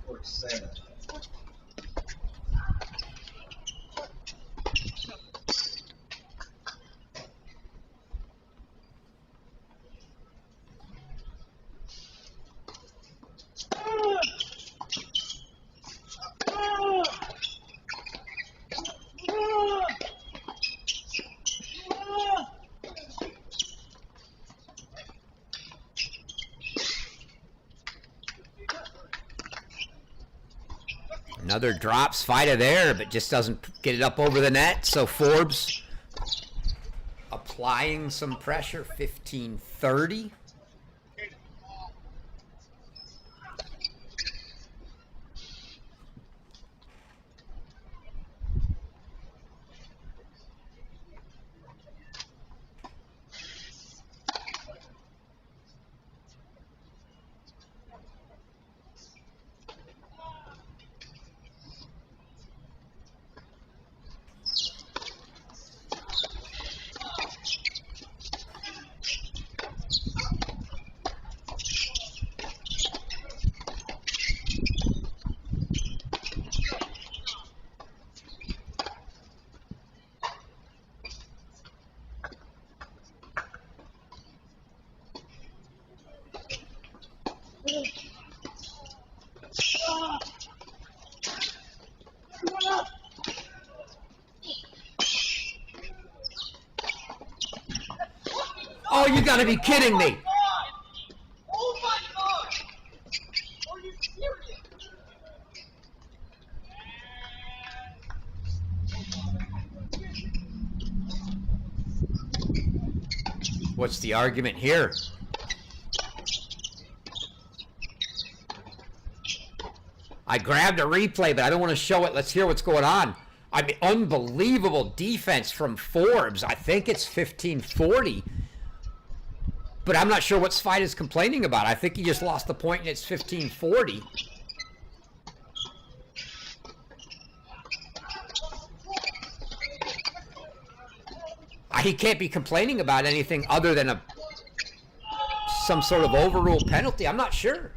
Another drop, Svajda there, but just doesn't get it up over the net. So Forbes applying some pressure, 15-30. Oh, you gotta be kidding me. Oh my God! Are you serious? What's the argument here? I grabbed a replay, but I don't want to show it. Let's hear what's going on. I mean, unbelievable defense from Forbes. I think it's 15-40. But I'm not sure what Svajda's complaining about. I think he just lost the point and it's 15-40. He can't be complaining about anything other than some sort of overruled penalty. I'm not sure.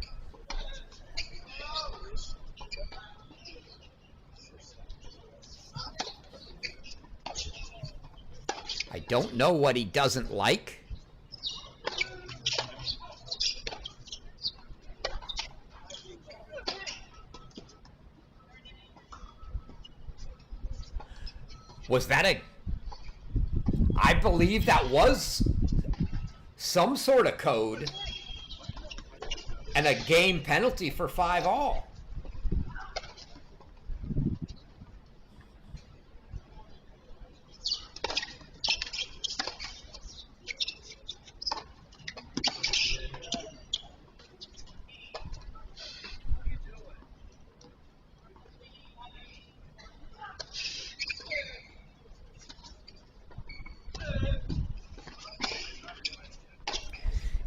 I don't know what he doesn't like. Was that I believe that was some sort of code and a game penalty for 5-all.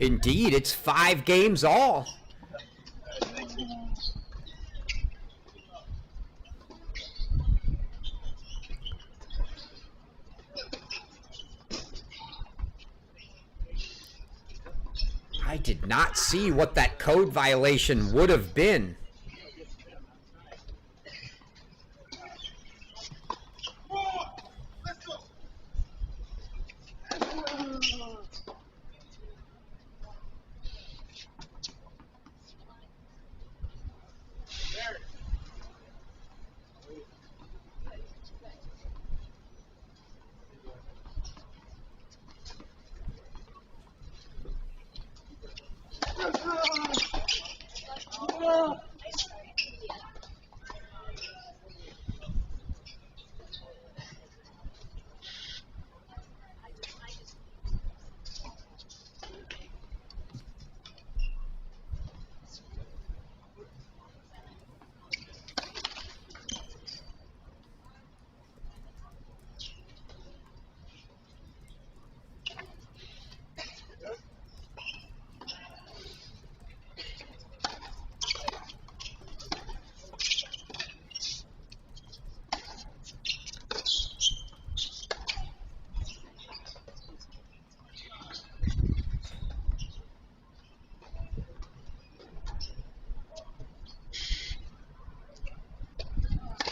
Indeed, it's 5 games all. I did not see what that code violation would have been.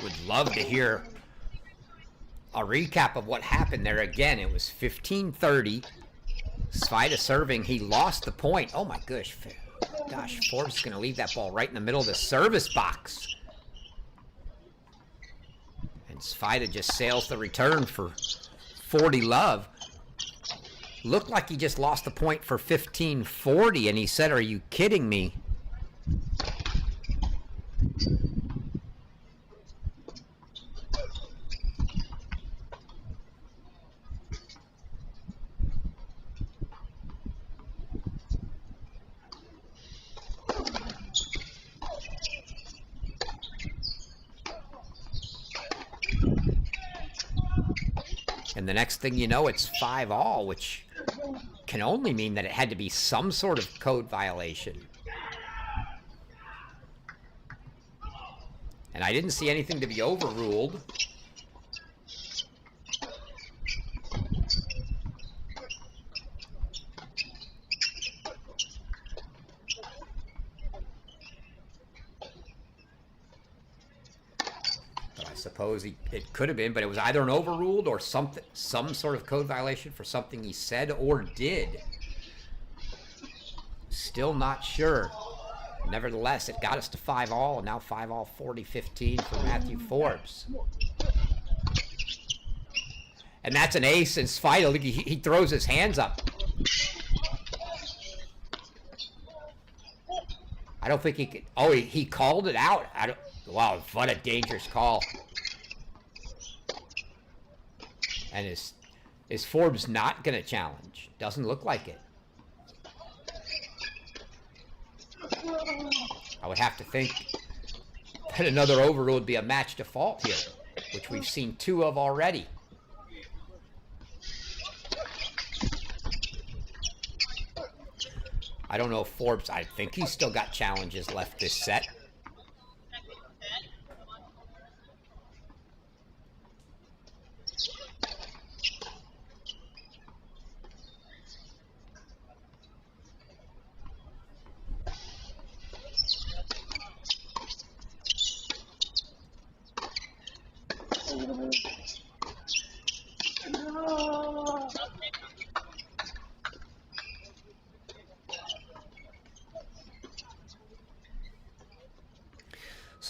Would love to hear a recap of what happened there. Again, it was 15-30. Svajda serving. He lost the point. Oh my gosh. Gosh, Forbes is going to leave that ball right in the middle of the service box. And Svajda just sails the return for 40 love. Looked like he just lost the point for 15-40, and he said, "Are you kidding me?" And the next thing you know, it's 5-all, which can only mean that it had to be some sort of code violation. And I didn't see anything to be overruled. Suppose it could have been, but it was either an overruled or some sort of code violation for something he said or did. Still not sure. Nevertheless, it got us to 5-all, and now 5-all 40-15 for Matthew Forbes. And that's an ace, and Svajda, he throws his hands up. I don't think he could. Oh, he called it out. Wow, what a dangerous call. And is Forbes not going to challenge? Doesn't look like it. I would have to think that another overrule would be a match default here, which we've seen 2 of already. I don't know if Forbes, I think he's still got challenges left this set.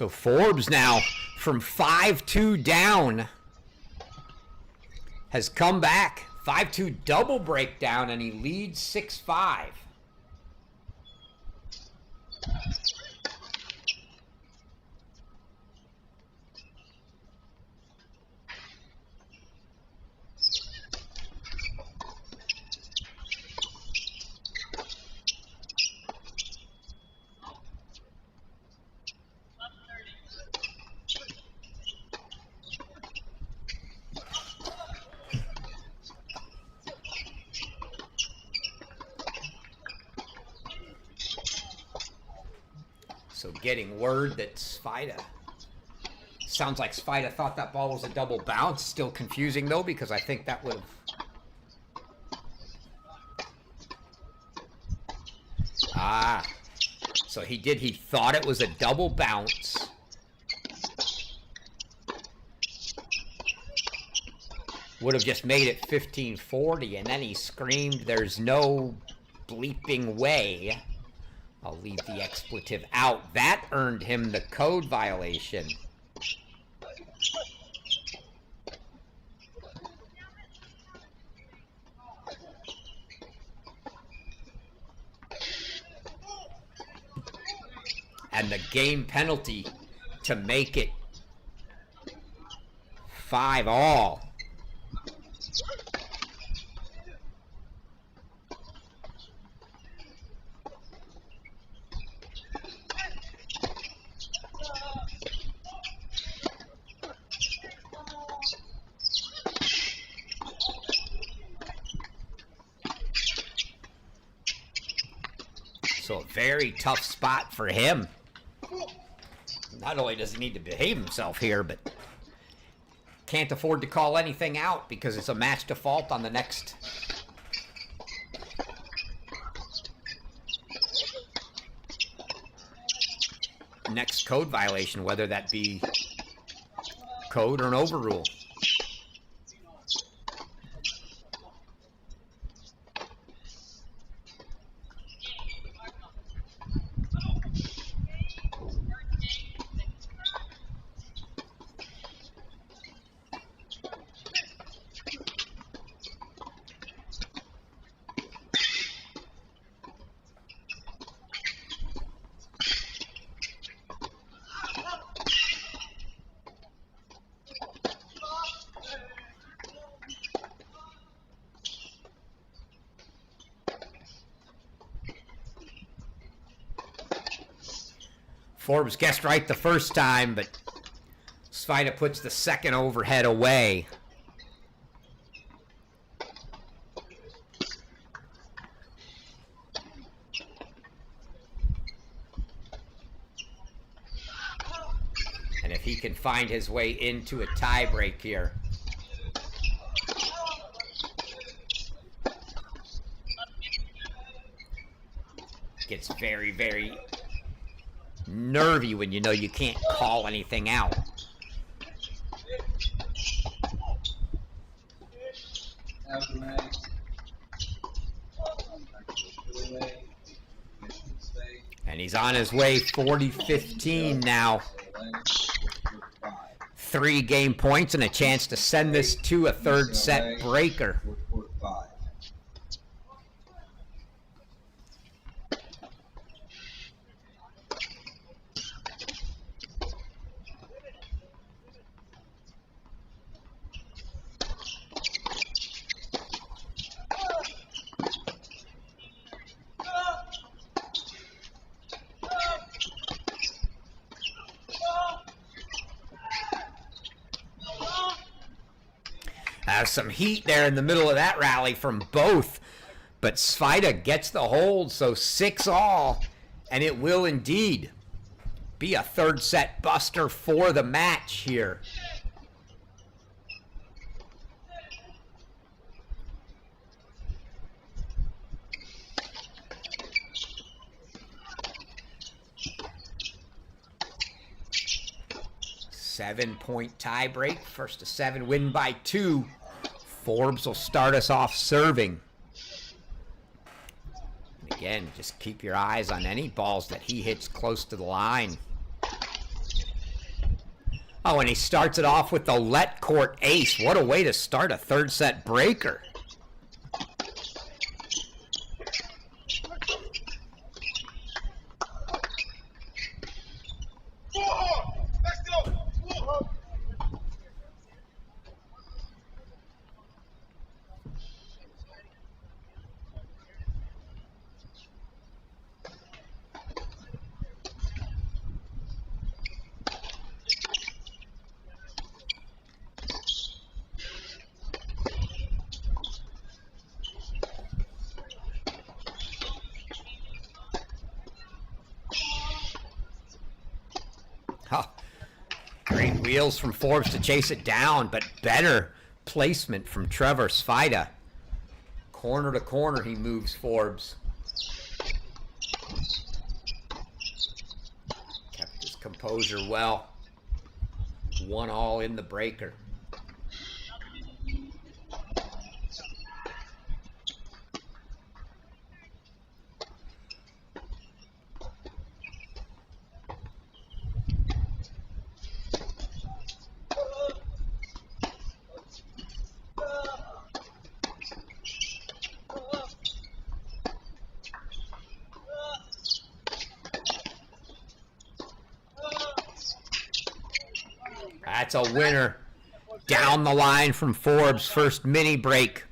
So Forbes now from 5-2 down has come back. 5-2 double breakdown, and he leads 6-5. So getting word that Svajda, sounds like Svajda thought that ball was a double bounce. Still confusing though, because I think that would have... so he thought it was a double bounce. Would have just made it 15-40, and then he screamed, "There's no bleeping way." I'll leave the expletive out. That earned him the code violation. And the game penalty to make it 5-all. So a very tough spot for him. Not only does he need to behave himself here, but can't afford to call anything out because it's a match default on the next. Next code violation, whether that be code or an overrule. Forbes guessed right the first time, but Svajda puts the second overhead away. And if he can find his way into a tie break here. Gets very, very nervy when you know you can't call anything out. And he's on his way, 40-15 now. 3 game points and a chance to send this to a third set breaker. Some heat there in the middle of that rally from both, but Svajda gets the hold, so 6-all, and it will indeed be a third set buster for the match here. Seven-point tie break, first to 7, win by 2. Forbes will start us off serving. And again, just keep your eyes on any balls that he hits close to the line. Oh, and he starts it off with the let court ace. What a way to start a third set breaker. Let's go. Oh, great wheels from Forbes to chase it down, but better placement from Trevor Svajda. Corner to corner he moves Forbes. Kept his composure well. 1-all in the breaker. That's a winner. Down the line from Forbes. First mini break.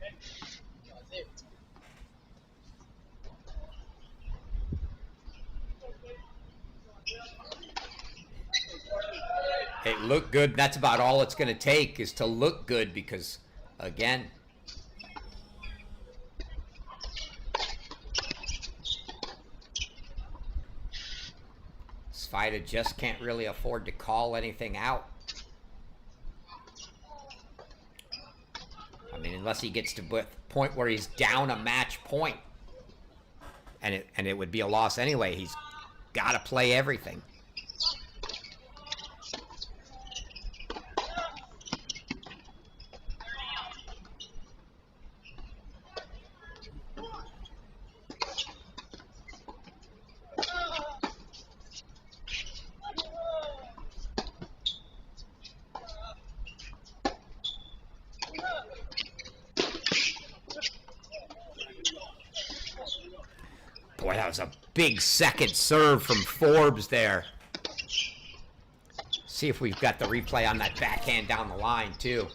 It looked good. That's about all it's going to take, is to look good, because, again, Svajda just can't really afford to call anything out. I mean, unless he gets to the point where he's down a match point, and it would be a loss anyway. He's got to play everything. Boy, that was a big second serve from Forbes there. See if we've got the replay on that backhand down the line, too.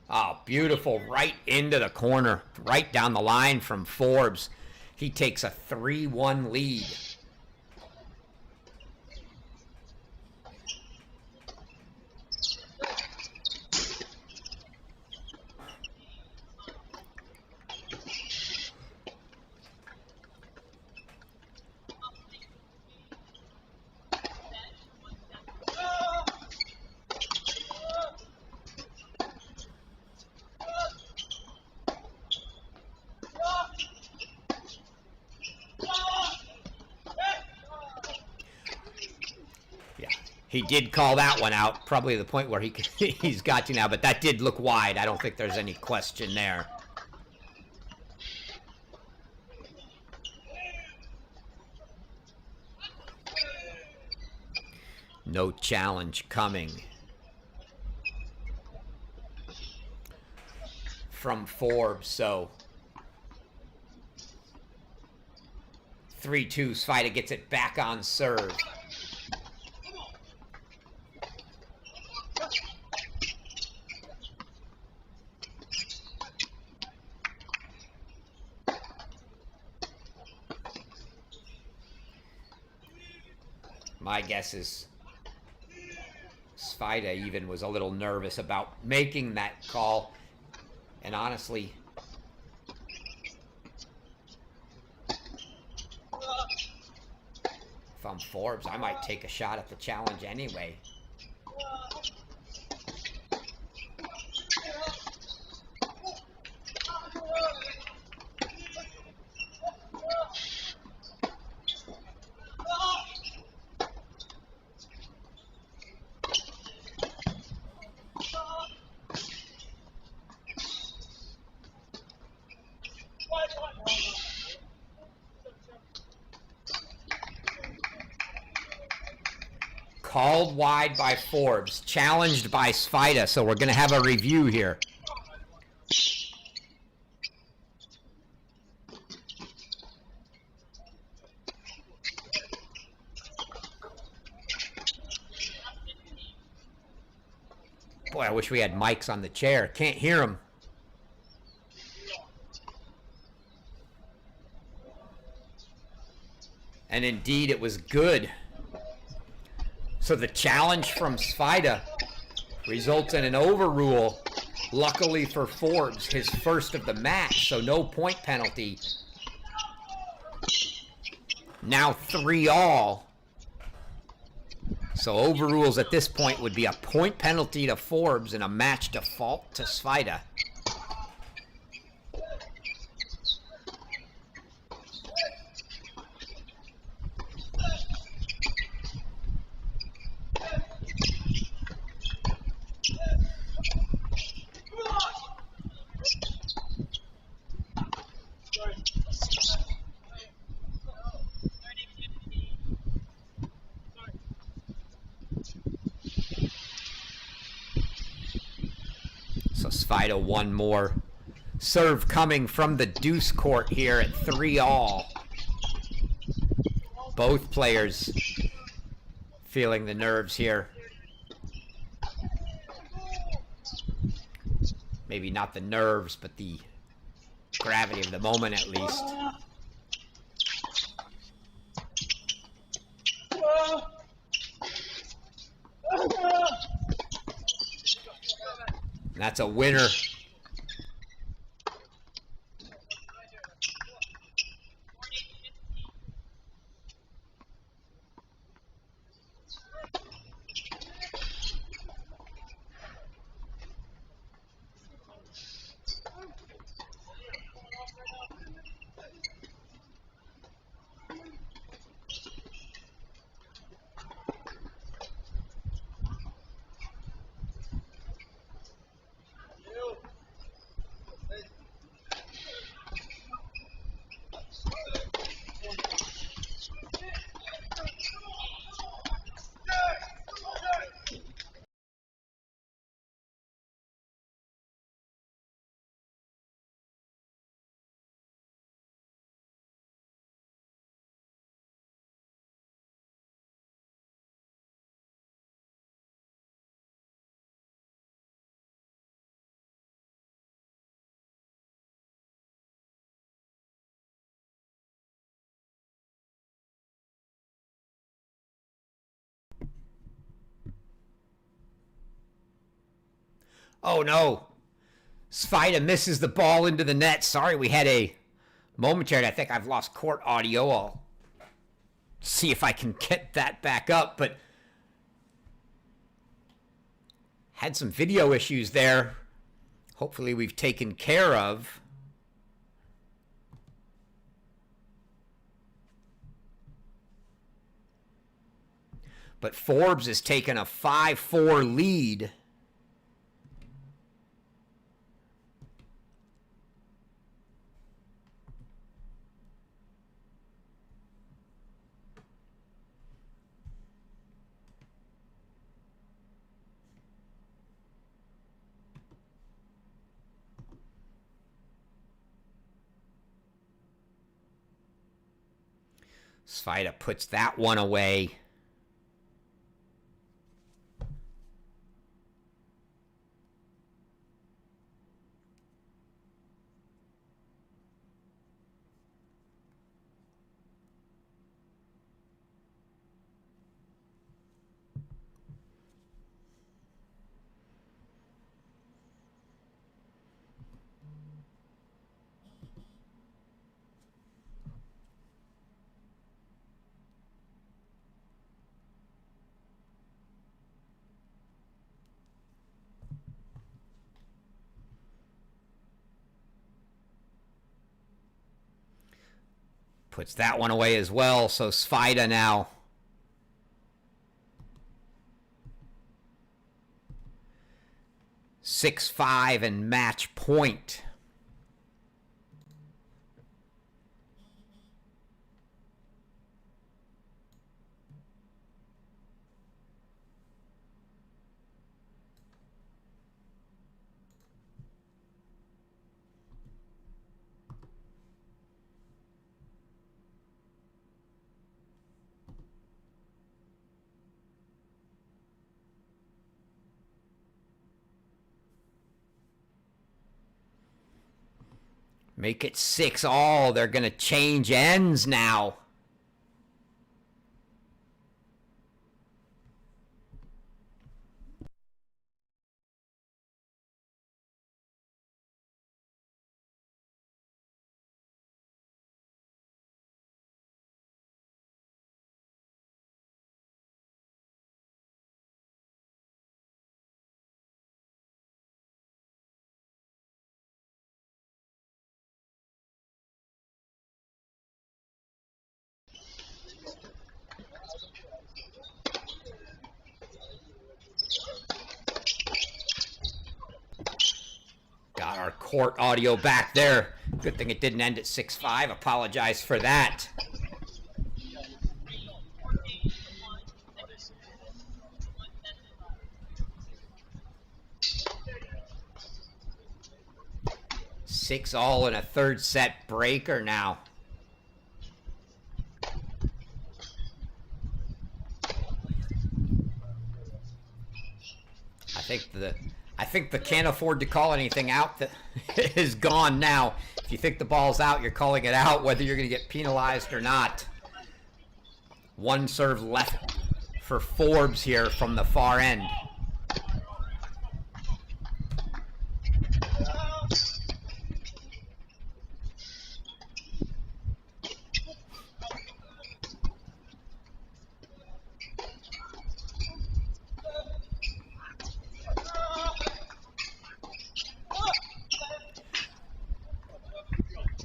Oh, beautiful. Right into the corner. Right down the line from Forbes. He takes a 3-1 lead. He did call that one out, probably the point where he's got to now, but that did look wide. I don't think there's any question there. No challenge coming from Forbes, so 3-2, Svajda gets it back on serve. My guess is Svajda even was a little nervous about making that call. And honestly, if I'm Forbes, I might take a shot at the challenge anyway. Called wide by Forbes. Challenged by Svajda. So we're going to have a review here. Boy, I wish we had mics on the chair. Can't hear them. And indeed, it was good. So the challenge from Svajda results in an overrule. Luckily for Forbes, his first of the match, so no point penalty. Now 3-all. So overrules at this point would be a point penalty to Forbes and a match default to Svajda. So Svajda one more. Serve coming from the deuce court here at 3-all. Both players feeling the nerves here. Maybe not the nerves, but the gravity of the moment at least. That's a winner. Oh no. Svajda misses the ball into the net. Sorry, we had a momentary. I think I've lost court audio. I'll see if I can get that back up, but had some video issues there. Hopefully we've taken care of. But Forbes has taken a 5-4 lead. Svajda puts that one away. Puts that one away as well. So Svajda now 6-5 and match point. Make it 6-all. They're going to change ends now. Got our court audio back there. Good thing it didn't end at 6-5. Apologize for that. Six all in a third set breaker now. I think the can't afford to call anything out that is gone now. If you think the ball's out, you're calling it out, whether you're going to get penalized or not. One serve left for Forbes here from the far end.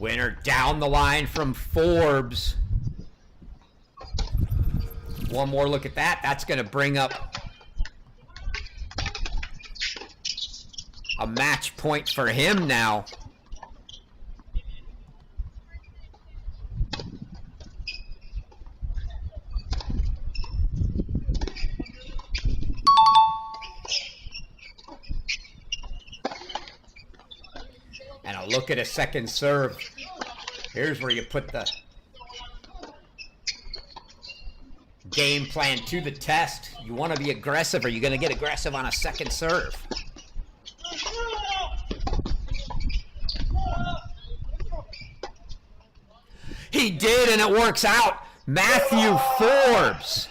Winner down the line from Forbes. One more look at that. That's going to bring up a match point for him now. And a look at a second serve. Here's where you put the game plan to the test. You want to be aggressive. Are you going to get aggressive on a second serve? He did, and it works out. Matthew Forbes.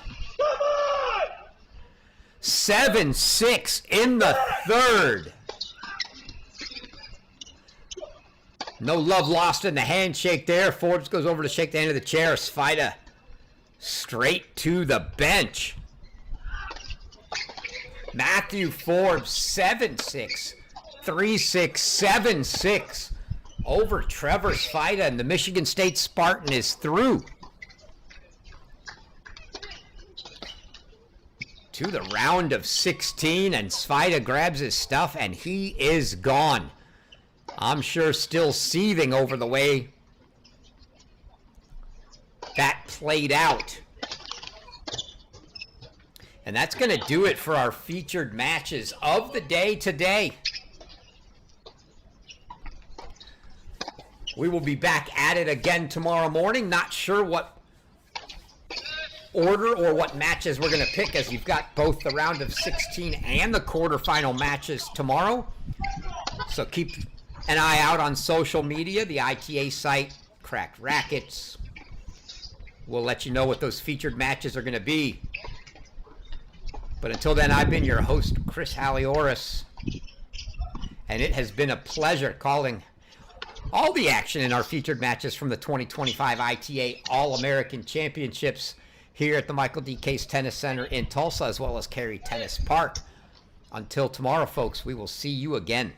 7-6 in the third. No love lost in the handshake there. Forbes goes over to shake the hand of the chair. Svajda straight to the bench. Matthew Forbes, 7-6, 3-6, 7-6 over Trevor Svajda, and the Michigan State Spartan is through to the round of 16, and Svajda grabs his stuff, and he is gone. I'm sure still seething over the way that played out. And that's going to do it for our featured matches of the day today. We will be back at it again tomorrow morning. Not sure what order or what matches we're going to pick, as you've got both the round of 16 and the quarterfinal matches tomorrow. So keep an eye out on social media, the ITA site, Cracked Rackets. We'll let you know what those featured matches are going to be. But until then, I've been your host, Chris Halioris. And it has been a pleasure calling all the action in our featured matches from the 2025 ITA All-American Championships here at the Michael D. Case Tennis Center in Tulsa, as well as Cary Tennis Park. Until tomorrow, folks, we will see you again.